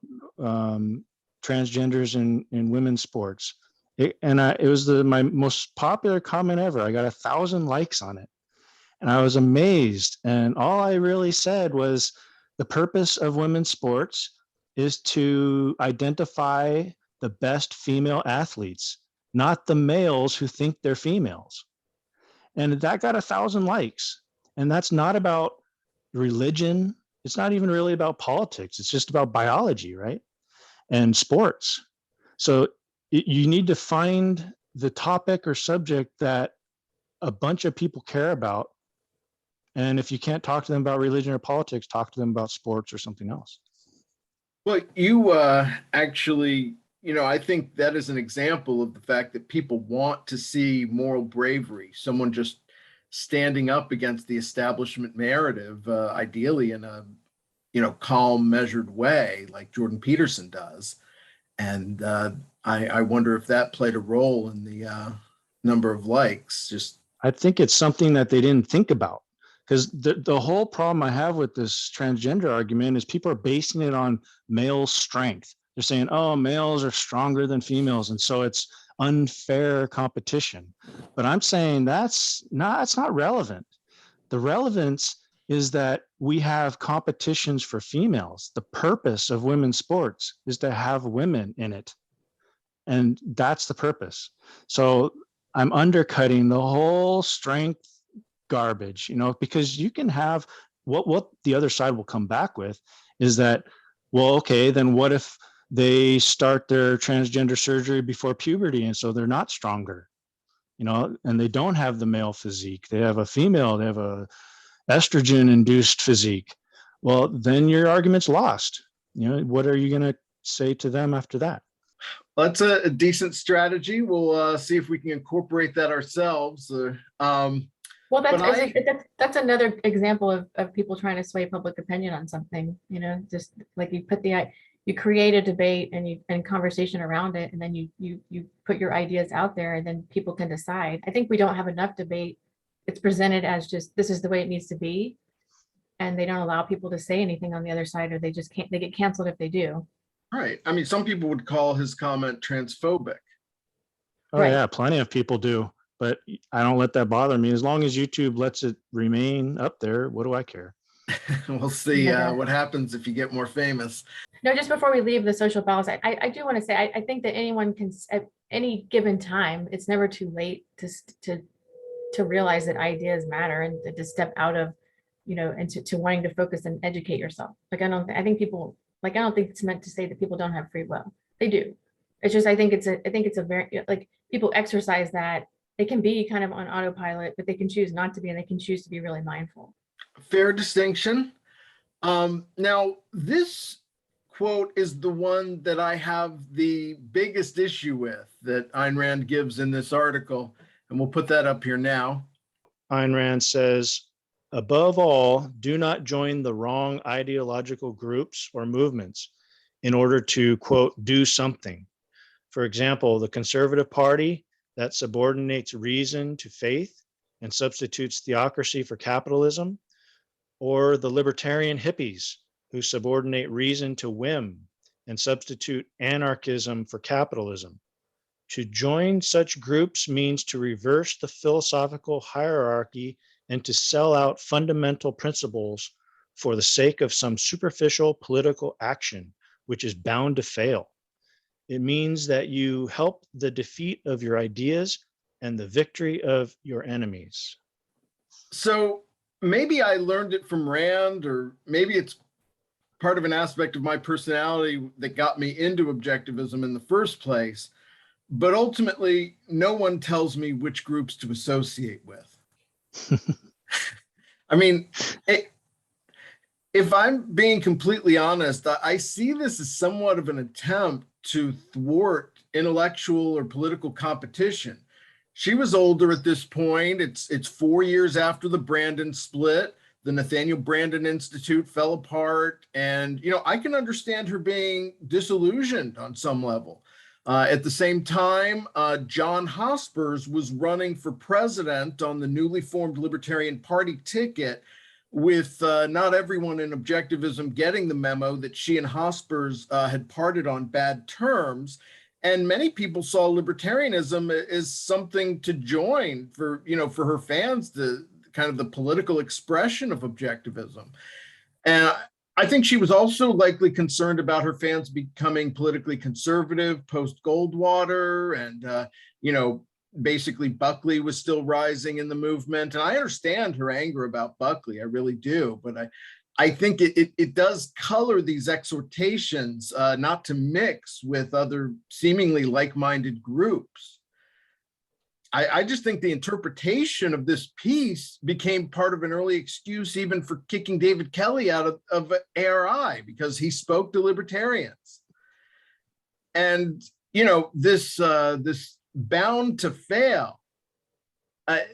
transgenders in women's sports. It was my most popular comment ever. I got 1,000 likes on it. And I was amazed. And all I really said was the purpose of women's sports is to identify the best female athletes, not the males who think they're females. And that got 1,000 likes. And that's not about religion. It's not even really about politics. It's just about biology, right? And sports. So you need to find the topic or subject that a bunch of people care about. And if you can't talk to them about religion or politics, talk to them about sports or something else. Well, you actually, I think that is an example of the fact that people want to see moral bravery, someone just standing up against the establishment narrative, ideally in a, calm, measured way, like Jordan Peterson does. And I wonder if that played a role in the number of likes. I think it's something that they didn't think about, because the whole problem I have with this transgender argument is people are basing it on male strength. They're saying, oh, males are stronger than females, and so it's unfair competition. But I'm saying that's not relevant. The relevance is that we have competitions for females. The purpose of women's sports is to have women in it. And that's the purpose. So I'm undercutting the whole strength garbage, because you can have what the other side will come back with is that, well, okay, then what if they start their transgender surgery before puberty and so they're not stronger, and they don't have the male physique. They have a estrogen induced physique. Well, then your argument's lost. What are you going to say to them after that? Well, that's a decent strategy. We'll see if we can incorporate that ourselves. Well, that's another example of people trying to sway public opinion on something, just like you create a debate and conversation around it, and then you put your ideas out there, and then people can decide. I think we don't have enough debate. It's presented as just, this is the way it needs to be. And they don't allow people to say anything on the other side, or they get canceled if they do. Right. I mean, some people would call his comment transphobic. Oh, right. Yeah, plenty of people do. But I don't let that bother me. As long as YouTube lets it remain up there, what do I care? We'll see what happens if you get more famous. No, just before we leave the social ballast, I do want to say, I think that anyone can, at any given time, it's never too late to realize that ideas matter, and to step out of, and to wanting to focus and educate yourself. Like, I don't think it's meant to say that people don't have free will. They do. It's just, I think it's a very, like, people exercise that. They can be kind of on autopilot, but they can choose not to be, and they can choose to be really mindful. Fair distinction. Now, this quote is the one that I have the biggest issue with that Ayn Rand gives in this article, and we'll put that up here now. Ayn Rand says, above all, do not join the wrong ideological groups or movements in order to, quote, do something. For example, the Conservative Party that subordinates reason to faith and substitutes theocracy for capitalism, or the libertarian hippies who subordinate reason to whim and substitute anarchism for capitalism. To join such groups means to reverse the philosophical hierarchy and to sell out fundamental principles for the sake of some superficial political action, which is bound to fail. It means that you help the defeat of your ideas and the victory of your enemies. So maybe I learned it from Rand, or maybe it's part of an aspect of my personality that got me into objectivism in the first place. But ultimately, no one tells me which groups to associate with. I mean, if I'm being completely honest, I see this as somewhat of an attempt to thwart intellectual or political competition. She was older at this point. It's 4 years after the Brandon split. The Nathaniel Brandon Institute fell apart. And, I can understand her being disillusioned on some level. At the same time, John Hospers was running for president on the newly formed Libertarian Party ticket, with not everyone in objectivism getting the memo that she and Hospers had parted on bad terms. And many people saw libertarianism as something to join for her fans, the kind of the political expression of objectivism. And I think she was also likely concerned about her fans becoming politically conservative post Goldwater, and basically Buckley was still rising in the movement. And I understand her anger about Buckley, I really do. But I think it does color these exhortations not to mix with other seemingly like-minded groups. I just think the interpretation of this piece became part of an early excuse even for kicking David Kelly out of ARI, because he spoke to libertarians. And, this bound to fail, I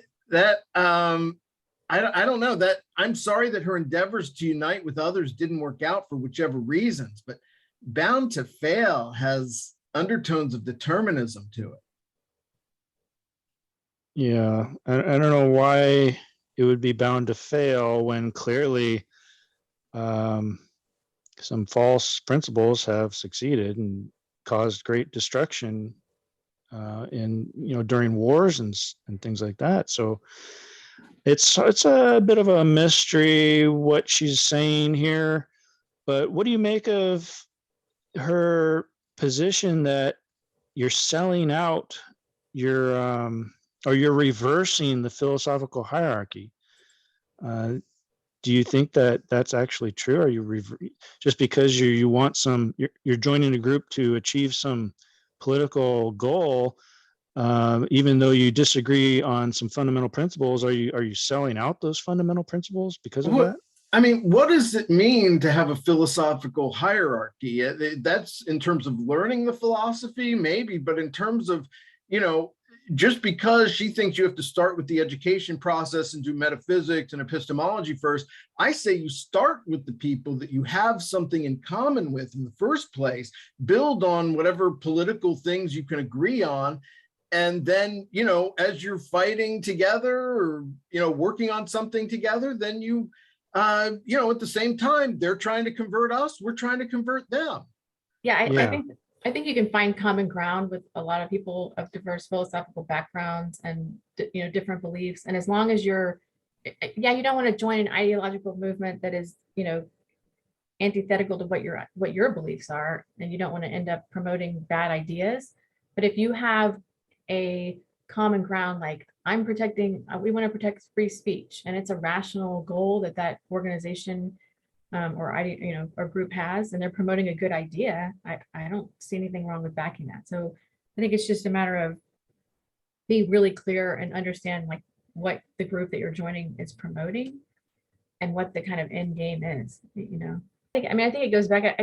don't know, that I'm sorry that her endeavors to unite with others didn't work out for whichever reasons, but bound to fail has undertones of determinism to it. Yeah, I don't know why it would be bound to fail when clearly some false principles have succeeded and caused great destruction during wars and things like that. So it's a bit of a mystery what she's saying here. But what do you make of her position that you're selling out your or you're reversing the philosophical hierarchy? Do you think that that's actually true? Are you just because you want you're joining a group to achieve some political goal, even though you disagree on some fundamental principles? Are you selling out those fundamental principles because of that? I mean, what does it mean to have a philosophical hierarchy? That's in terms of learning the philosophy, maybe, but in terms of, just because she thinks you have to start with the education process and do metaphysics and epistemology first, I say you start with the people that you have something in common with in the first place, build on whatever political things you can agree on. And then, as you're fighting together or, working on something together, then at the same time, they're trying to convert us, we're trying to convert them. Yeah, I think you can find common ground with a lot of people of diverse philosophical backgrounds and different beliefs. And as long as you don't want to join an ideological movement that is antithetical to what your beliefs are, and you don't want to end up promoting bad ideas. But if you have a common ground, like we want to protect free speech, and it's a rational goal that organization or group has, and they're promoting a good idea, I don't see anything wrong with backing that. So I think it's just a matter of being really clear and understand like what the group that you're joining is promoting and what the kind of end game is, I think it goes back,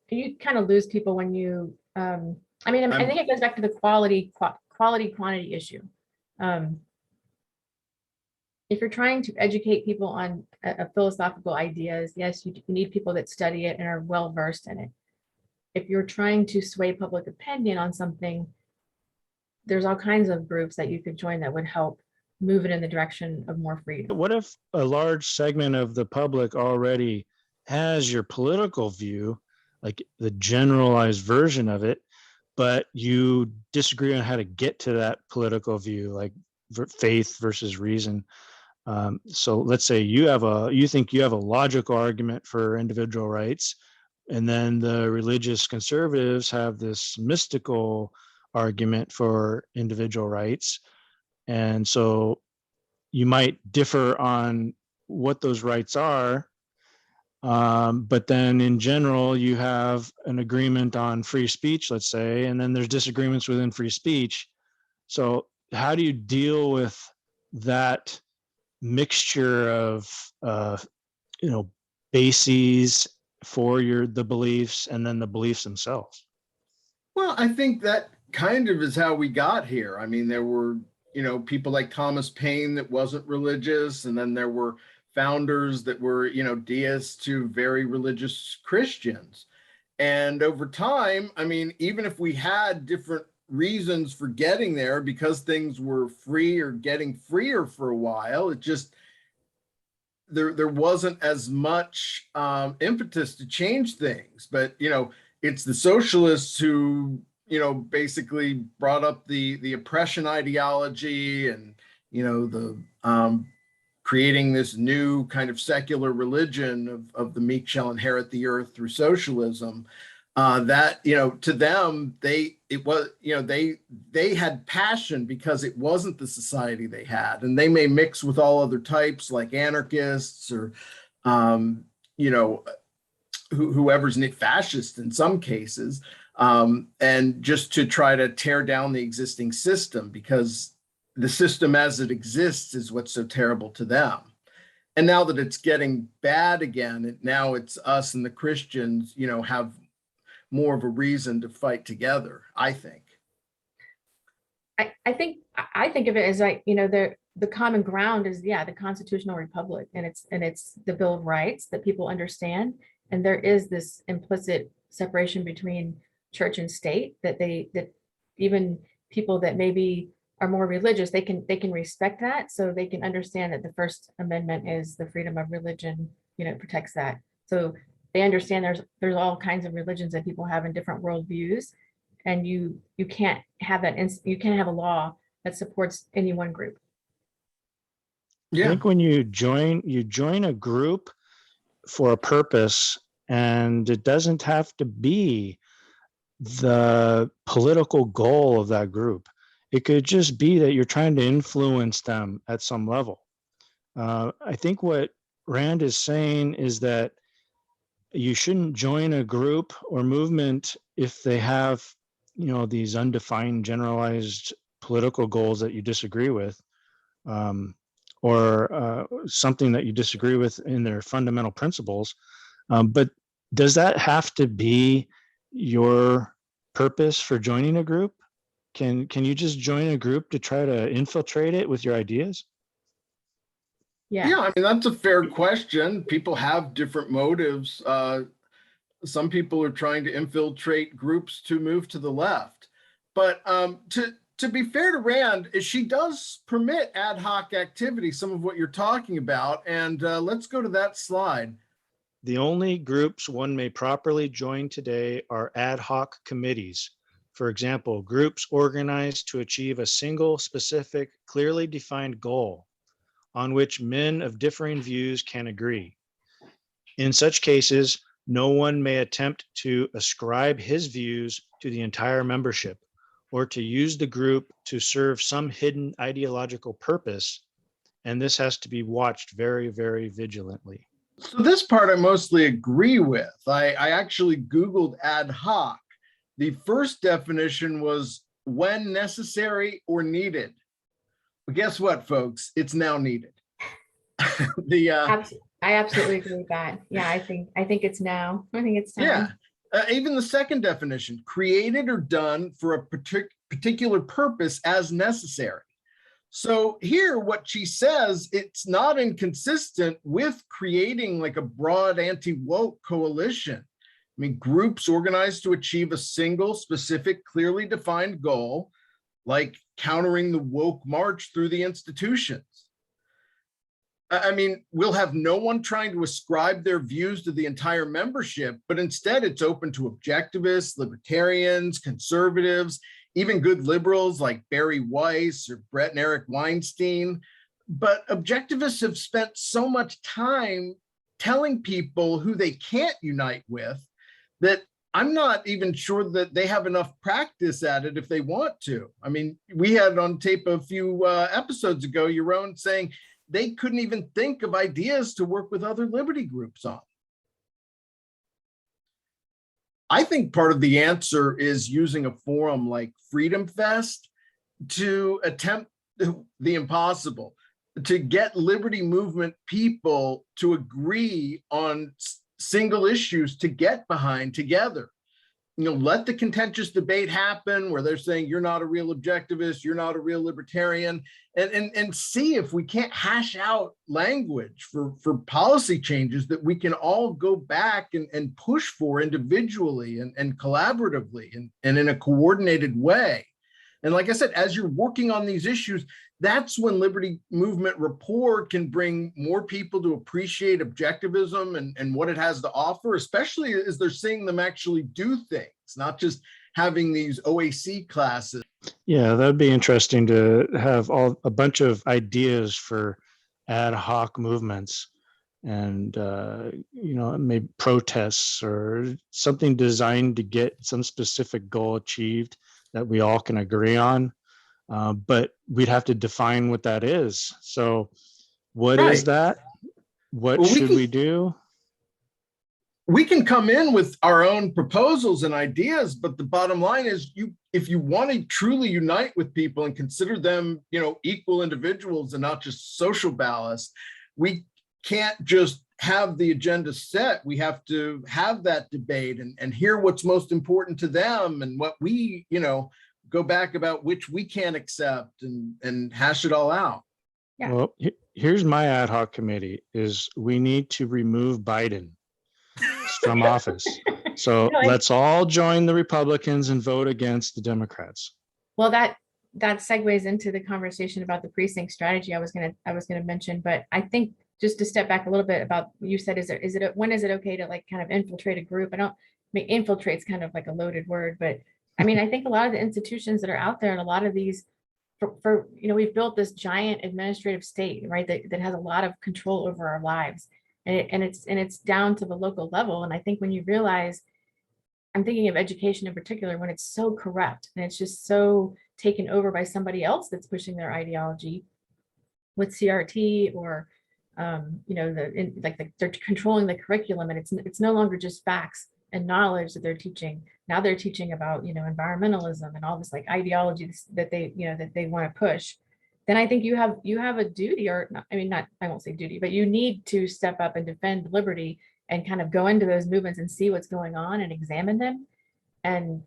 you kind of lose people when you, I think it goes back to the quality quantity issue. if you're trying to educate people on philosophical ideas, yes, you need people that study it and are well versed in it. If you're trying to sway public opinion on something, there's all kinds of groups that you could join that would help move it in the direction of more freedom. What if a large segment of the public already has your political view, like the generalized version of it, but you disagree on how to get to that political view, like faith versus reason? So let's say you think you have a logical argument for individual rights, and then the religious conservatives have this mystical argument for individual rights. And so you might differ on what those rights are. But then in general, you have an agreement on free speech, let's say, and then there's disagreements within free speech. So how do you deal with that mixture of, bases for the beliefs and then the beliefs themselves? Well, I think that kind of is how we got here. I mean, there were, people like Thomas Paine that wasn't religious, and then there were founders that were, deists to very religious Christians. And over time, I mean, even if we had different reasons for getting there because things were free or getting freer for a while, it just, there wasn't as much impetus to change things. But, it's the socialists who, basically brought up the oppression ideology and, the creating this new kind of secular religion of the meek shall inherit the earth through socialism. That, to them, they had passion because it wasn't the society they had. And they may mix with all other types like anarchists or, whoever's fascist in some cases, and just to try to tear down the existing system, because the system as it exists is what's so terrible to them. And now that it's getting bad again, now it's us and the Christians, have more of a reason to fight together, I think. I think of it as like, the common ground is, the constitutional republic, and it's the Bill of Rights that people understand. And there is this implicit separation between church and state that even people that maybe are more religious, they can respect that. So they can understand that the First Amendment is the freedom of religion, protects that. So they understand there's all kinds of religions that people have in different worldviews, and you can't have that. You can't have a law that supports any one group. I think when you join a group for a purpose, and it doesn't have to be the political goal of that group. It could just be that you're trying to influence them at some level. I think what Rand is saying is that you shouldn't join a group or movement if they have, these undefined, generalized political goals that you disagree with, or something that you disagree with in their fundamental principles. But does that have to be your purpose for joining a group? Can you just join a group to try to infiltrate it with your ideas? Yeah. Yeah, I mean, that's a fair question. People have different motives. Some people are trying to infiltrate groups to move to the left. But to be fair to Rand, she does permit ad hoc activity, some of what you're talking about. And let's go to that slide. The only groups one may properly join today are ad hoc committees. For example, groups organized to achieve a single, specific, clearly defined goal on which men of differing views can agree. In such cases, no one may attempt to ascribe his views to the entire membership or to use the group to serve some hidden ideological purpose, and this has to be watched very, very vigilantly. So this part I mostly agree with. I actually Googled ad hoc. The first definition was when necessary or needed. But guess what, folks? It's now needed. I absolutely agree with that. Yeah, I think it's now. I think it's time. Yeah. Even the second definition, created or done for a particular purpose as necessary. So here, what she says, it's not inconsistent with creating like a broad anti-woke coalition. I mean, groups organized to achieve a single, specific, clearly defined goal, like countering the woke march through the institutions. I mean, we'll have no one trying to ascribe their views to the entire membership, but instead it's open to objectivists, libertarians, conservatives, even good liberals like Barry Weiss or Brett and Eric Weinstein. But objectivists have spent so much time telling people who they can't unite with that I'm not even sure that they have enough practice at it if they want to. I mean, we had on tape a few episodes ago, Yaron saying they couldn't even think of ideas to work with other liberty groups on. I think part of the answer is using a forum like Freedom Fest to attempt the impossible, to get liberty movement people to agree on single issues to get behind together. You know, let the contentious debate happen where they're saying you're not a real objectivist, you're not a real libertarian, and see if we can't hash out language for policy changes that we can all go back and push for individually and collaboratively and in a coordinated way. And like I said, as you're working on these issues, that's when liberty movement rapport can bring more people to appreciate objectivism and what it has to offer, especially as they're seeing them actually do things, not just having these OAC classes. Yeah, that'd be interesting to have a bunch of ideas for ad hoc movements and, maybe protests or something designed to get some specific goal achieved that we all can agree on. But we'd have to define what that is. So what is that? What should we do? We can come in with our own proposals and ideas, but the bottom line is if you want to truly unite with people and consider them, equal individuals and not just social ballast, we can't just have the agenda set. We have to have that debate and hear what's most important to them and what we, go back about which we can't accept and hash it all out. Yeah. Well, here's my ad hoc committee is we need to remove Biden from office. So let's all join the Republicans and vote against the Democrats. Well, that segues into the conversation about the precinct strategy I was gonna mention, but I think just to step back a little bit about what you said, when is it okay to kind of infiltrate a group? Infiltrate's kind of like a loaded word, but I mean, I think a lot of the institutions that are out there and a lot of these we've built this giant administrative state, right? That has a lot of control over our lives. And it's down to the local level. And I think when you realize, I'm thinking of education in particular, when it's so corrupt and it's just so taken over by somebody else that's pushing their ideology with CRT or, they're controlling the curriculum and it's no longer just facts and knowledge that they're teaching. Now they're teaching about, environmentalism and all this ideology that they want to push. Then I think you have a duty, or not, I won't say duty, but you need to step up and defend liberty and kind of go into those movements and see what's going on and examine them and,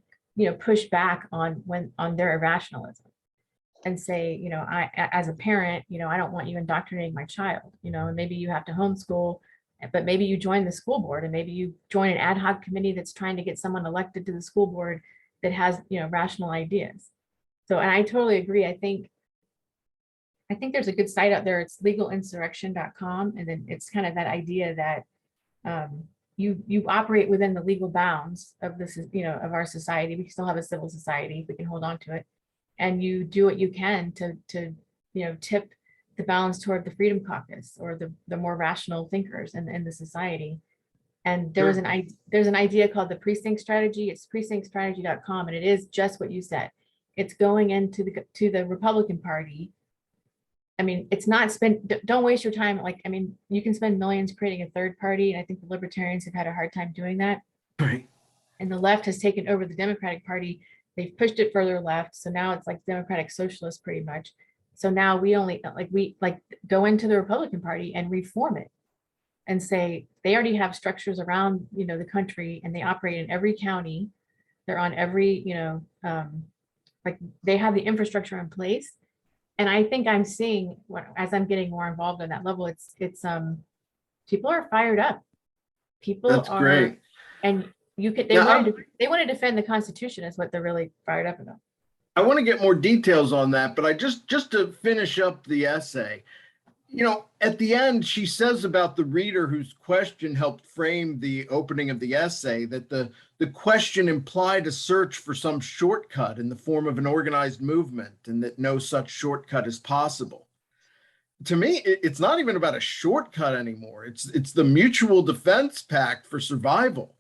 push back on their irrationalism and say, I, as a parent, I don't want you indoctrinating my child, and maybe you have to homeschool, but maybe you join the school board and maybe you join an ad hoc committee that's trying to get someone elected to the school board that has, rational ideas. So, and I totally agree. I think there's a good site out there. It's legalinsurrection.com. And then it's kind of that idea that you operate within the legal bounds of this, of our society. We still have a civil society. We can hold on to it. And you do what you can to tip the balance toward the Freedom Caucus or the more rational thinkers in the society. And there's an idea called the precinct strategy. It's precinctstrategy.com. And it is just what you said. It's going into the Republican Party. It's not don't waste your time. You can spend millions creating a third party. And I think the libertarians have had a hard time doing that. Right. And the left has taken over the Democratic Party. They've pushed it further left. So now it's like Democratic Socialists pretty much. So now we only go into the Republican Party and reform it and say they already have structures around, the country and they operate in every county. They're on every, they have the infrastructure in place. And I think I'm seeing as I'm getting more involved in that level, it's people are fired up. People That's are, great. and you could, Yeah, they want to defend the Constitution is what they're really fired up about. I want to get more details on that, but I just to finish up the essay, at the end, she says about the reader whose question helped frame the opening of the essay, that the question implied a search for some shortcut in the form of an organized movement, and that no such shortcut is possible. To me, it's not even about a shortcut anymore. It's the mutual defense pact for survival.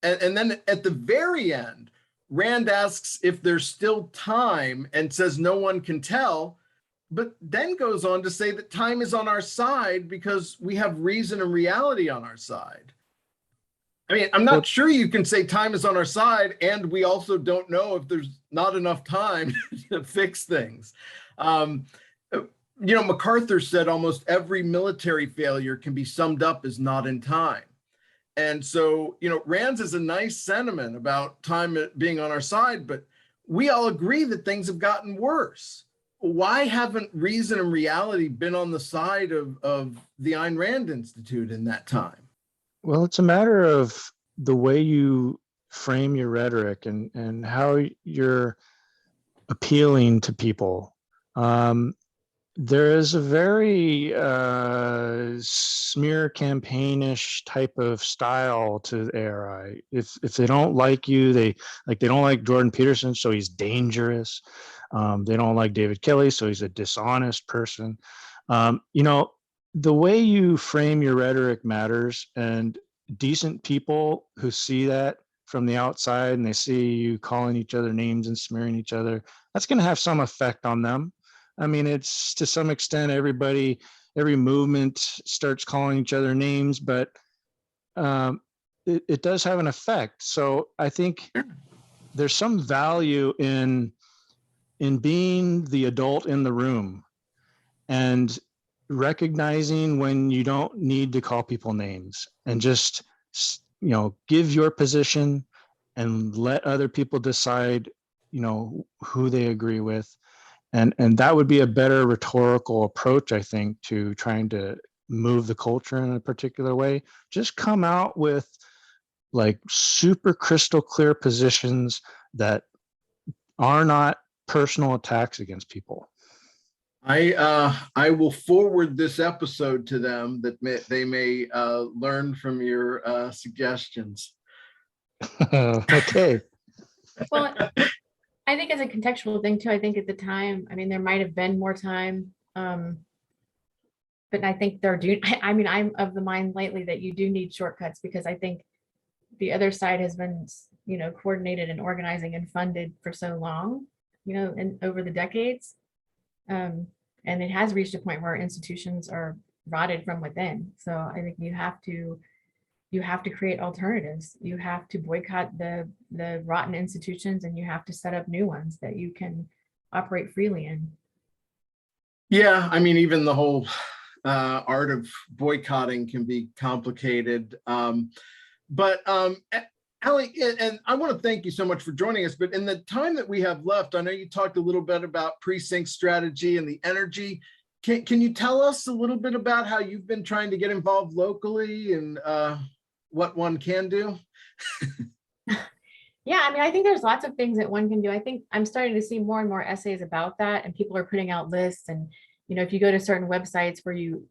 And then at the very end, Rand asks if there's still time and says no one can tell, but then goes on to say that time is on our side because we have reason and reality on our side. I mean, I'm not sure you can say time is on our side, and we also don't know if there's not enough time to fix things. MacArthur said almost every military failure can be summed up as not in time. And so, Rand's is a nice sentiment about time being on our side, but we all agree that things have gotten worse. Why haven't reason and reality been on the side of the Ayn Rand Institute in that time? Well, it's a matter of the way you frame your rhetoric and how you're appealing to people. There is a very smear campaignish type of style to ARI. If they don't like you, they don't like Jordan Peterson, so he's dangerous. They don't like David Kelly, so he's a dishonest person. The way you frame your rhetoric matters, and decent people who see that from the outside and they see you calling each other names and smearing each other, that's going to have some effect on them. I mean, it's to some extent every movement starts calling each other names, but it does have an effect. So I think there's some value in being the adult in the room and recognizing when you don't need to call people names and just, give your position and let other people decide, who they agree with. And that would be a better rhetorical approach, I think, to trying to move the culture in a particular way. Just come out with like super crystal clear positions that are not personal attacks against people. I will forward this episode to them that they may learn from your suggestions. Okay. Well, I think as a contextual thing too, I think at the time, I mean, there might have been more time. But I think I'm of the mind lately that you do need shortcuts, because I think the other side has been, coordinated and organizing and funded for so long, and over the decades. And it has reached a point where institutions are rotted from within. So I think you have to create alternatives. You have to boycott the rotten institutions, and you have to set up new ones that you can operate freely in. Yeah, I mean, even the whole art of boycotting can be complicated. But Allie, and I want to thank you so much for joining us, but in the time that we have left, I know you talked a little bit about precinct strategy and the energy. Can you tell us a little bit about how you've been trying to get involved locally and what one can do? Yeah, I mean, I think there's lots of things that one can do. I think I'm starting to see more and more essays about that, and people are putting out lists. And, if you go to certain websites where you,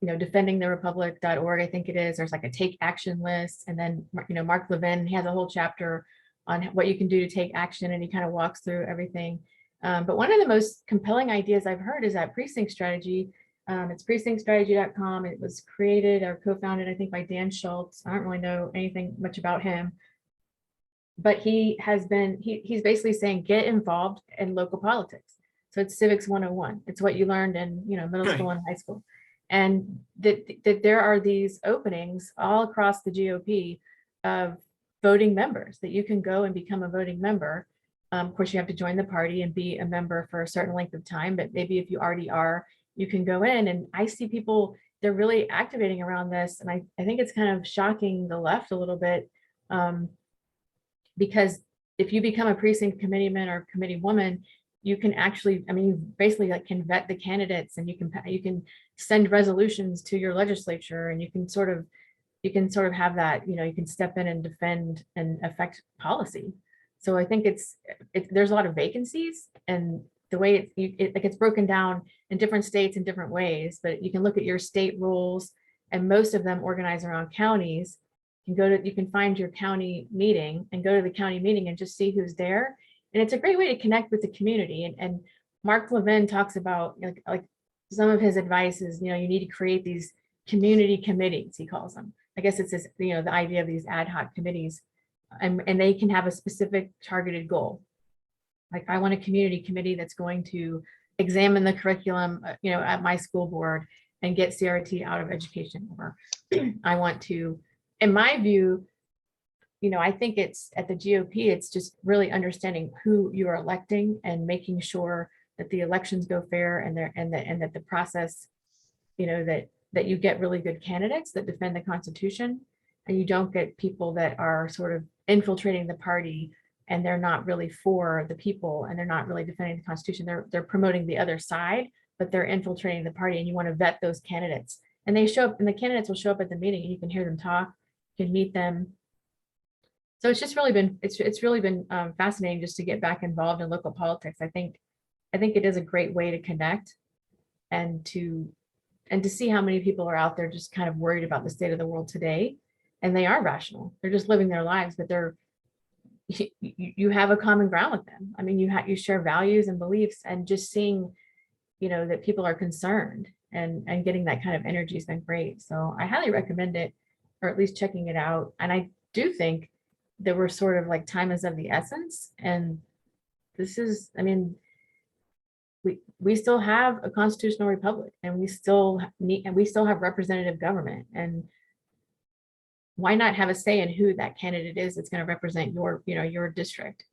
defendingtherepublic.org, I think it is, there's like a take action list. And then, Mark Levin, he has a whole chapter on what you can do to take action, and he kind of walks through everything. But one of the most compelling ideas I've heard is that precinct strategy. It's precinctstrategy.com. It was created or co-founded, I think, by Dan Schultz. I don't really know anything much about him, but he's basically saying, get involved in local politics. So it's civics 101. It's what you learned in, middle school and high school. And that there are these openings all across the GOP of voting members that you can go and become a voting member. Of course, you have to join the party and be a member for a certain length of time, but maybe if you already are, you can go in. And I see people, they're really activating around this. And I think it's kind of shocking the left a little bit, because if you become a precinct committeeman or committee woman, you can actually, I mean, you basically like can vet the candidates, and you can send resolutions to your legislature, and you can sort of have that, you can step in and defend and affect policy. So I think there's a lot of vacancies, and the way it's broken down in different states in different ways, but you can look at your state rules, and most of them organize around counties. You can find your county meeting and go to the county meeting and just see who's there. And it's a great way to connect with the community. And Mark Levin talks about like some of his advice is, you need to create these community committees, he calls them. I guess it's this, the idea of these ad hoc committees, and they can have a specific targeted goal. Like, I want a community committee that's going to examine the curriculum, at my school board and get CRT out of education. Or I want to, in my view, I think it's at the GOP, it's just really understanding who you are electing and making sure that the elections go fair, and that the process, that you get really good candidates that defend the Constitution, and you don't get people that are sort of infiltrating the party, and they're not really for the people, and they're not really defending the Constitution. They're promoting the other side, but they're infiltrating the party, and you want to vet those candidates. And they show up, and the candidates will show up at the meeting, and you can hear them talk, you can meet them. So it's just really been, it's really been fascinating just to get back involved in local politics. I think it is a great way to connect, and to see how many people are out there just kind of worried about the state of the world today. And they are rational. They're just living their lives, but you have a common ground with them. I mean, you share values and beliefs, and just seeing, that people are concerned and getting that kind of energy has been great. So I highly recommend it, or at least checking it out. And I do think that we're sort of like, time is of the essence. And this is, I mean, we still have a constitutional republic, and we still have representative government. And why not have a say in who that candidate is that's going to represent your district?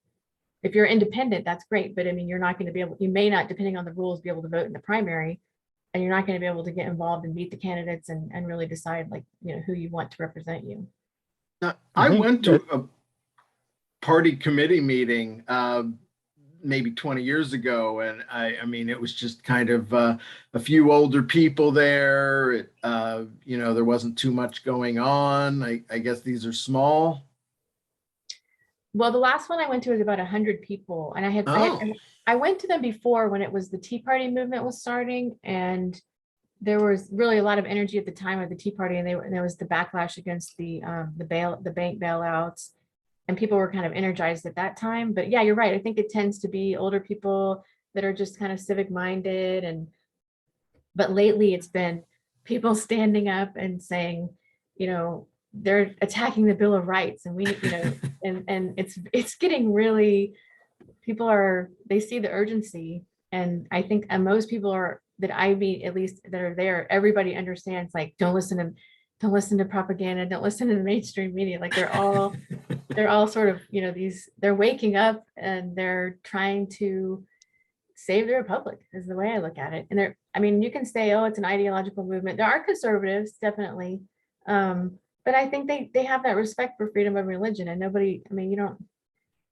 If you're independent, that's great. But I mean, you're not going to be able, you may not, depending on the rules, be able to vote in the primary, and you're not going to be able to get involved and meet the candidates and really decide, like, who you want to represent you. Now, I went to a party committee meeting maybe 20 years ago, and I mean, it was just kind of a few older people there. There wasn't too much going on. I guess these are small. Well, the last one I went to was about 100 people, and I went to them before when it was the Tea Party movement was starting, and there was really a lot of energy at the time of the Tea Party, and there was the backlash against the bank bailouts, and people were kind of energized at that time. But yeah, you're right. I think it tends to be older people that are just kind of civic minded, but lately it's been people standing up and saying, they're attacking the Bill of Rights, and and it's getting really, they see the urgency. And I think most people that I meet, at least that are there, everybody understands, like, don't listen to propaganda, don't listen to the mainstream media. Like, they're all sort of, they're waking up, and they're trying to save the republic, is the way I look at it. And you can say, oh, it's an ideological movement. There are conservatives, definitely. But I think they have that respect for freedom of religion, and nobody, you don't,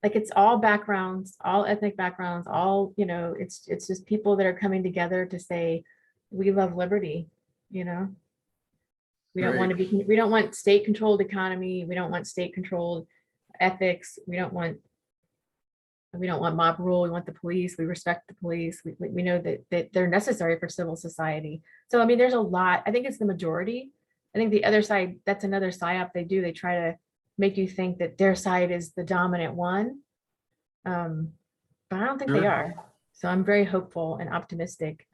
like, it's all backgrounds, all ethnic backgrounds, all, it's just people that are coming together to say, we love liberty. We don't want to be, we don't want state controlled economy. We don't want state controlled ethics. We don't want mob rule. We want the police. We respect the police. We know that they're necessary for civil society. So, there's a lot. I think it's the majority. I think the other side, that's another psyop they do. They try to make you think that their side is the dominant one. But I don't think they are. So I'm very hopeful and optimistic.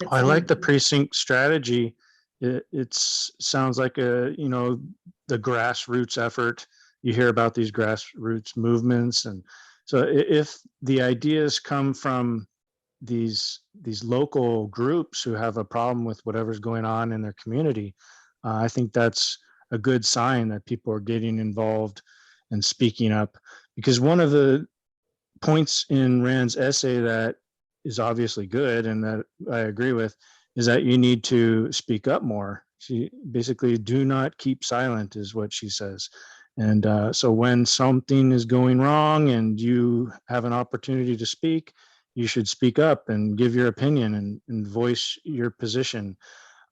I like the precinct strategy. It sounds like the grassroots effort. You hear about these grassroots movements. And so if the ideas come from these local groups who have a problem with whatever's going on in their community, I think that's a good sign that people are getting involved and speaking up. Because one of the points in Rand's essay that is obviously good, and that I agree with, is that you need to speak up more. She basically, do not keep silent, is what she says. And so when something is going wrong and you have an opportunity to speak, you should speak up and give your opinion and voice your position.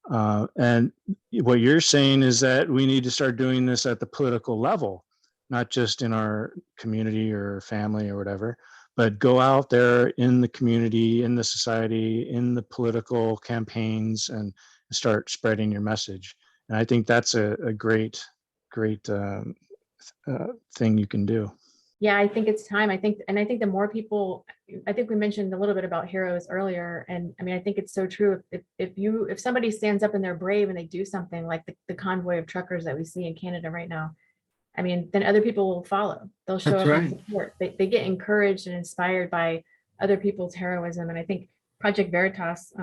And what you're saying is that we need to start doing this at the political level, not just in our community or family or whatever, but go out there in the community, in the society, in the political campaigns, and start spreading your message. And I think that's a great thing you can do. Yeah, I think it's time. I think the more people, I think we mentioned a little bit about heroes earlier. And I mean, I think it's so true. If somebody stands up and they're brave and they do something like the convoy of truckers that we see in Canada right now, I mean, then other people will follow. They'll show That's up right. and support. They get encouraged and inspired by other people's heroism. And I think Project Veritas,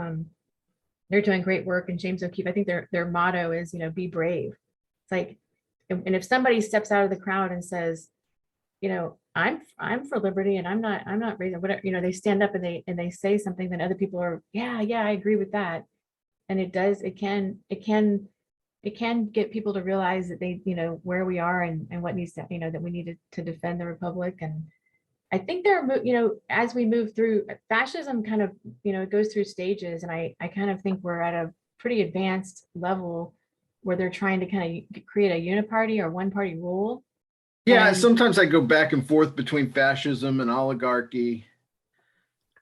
they're doing great work. And James O'Keefe, I think their motto is, be brave. It's like, and if somebody steps out of the crowd and says, I'm for liberty and I'm not raising whatever, they stand up and they say something, then other people are, yeah, I agree with that. And it can get people to realize that they, where we are and what needs to, that we need to defend the Republic. And I think as we move through fascism kind of, it goes through stages. And I kind of think we're at a pretty advanced level where they're trying to kind of create a uniparty or one party rule. Yeah, And sometimes I go back and forth between fascism and oligarchy.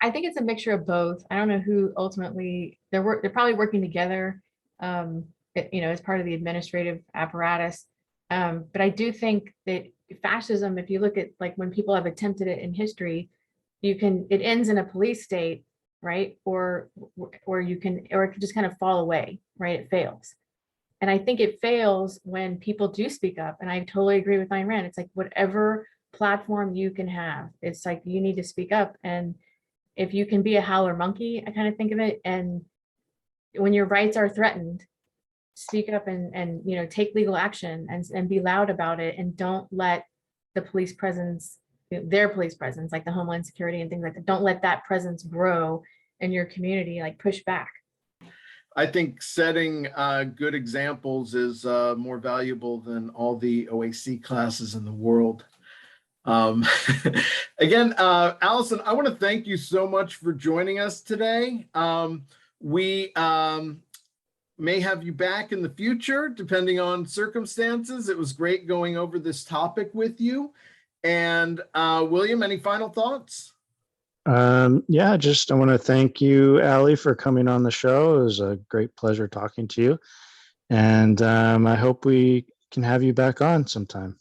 I think it's a mixture of both. I don't know who ultimately they're probably working together, as part of the administrative apparatus. But I do think that fascism, if you look at like when people have attempted it in history, it ends in a police state, right? Or it can just kind of fall away, right? It fails. And I think it fails when people do speak up. And I totally agree with Ayn Rand. It's like whatever platform you can have, it's like you need to speak up. And if you can be a howler monkey, I kind of think of it. And when your rights are threatened, speak up and take legal action and be loud about it. And don't let the police presence, their police presence, like the Homeland Security and things like that, don't let that presence grow in your community, like push back. I think setting good examples is more valuable than all the OAC classes in the world. Again, Allison, I want to thank you so much for joining us today. We may have you back in the future, depending on circumstances. It was great going over this topic with you. And William, any final thoughts? Yeah, I want to thank you, Allie, for coming on the show. It was a great pleasure talking to you. And I hope we can have you back on sometime.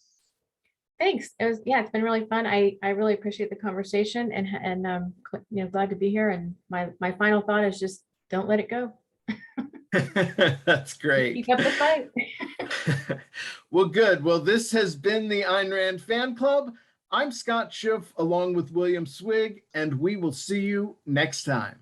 Thanks. It's been really fun. I really appreciate the conversation and glad to be here. And my final thought is just don't let it go. That's great. Keep up the fight. Well, good. Well, this has been the Ayn Rand Fan Club. I'm Scott Schiff along with William Swig, and we will see you next time.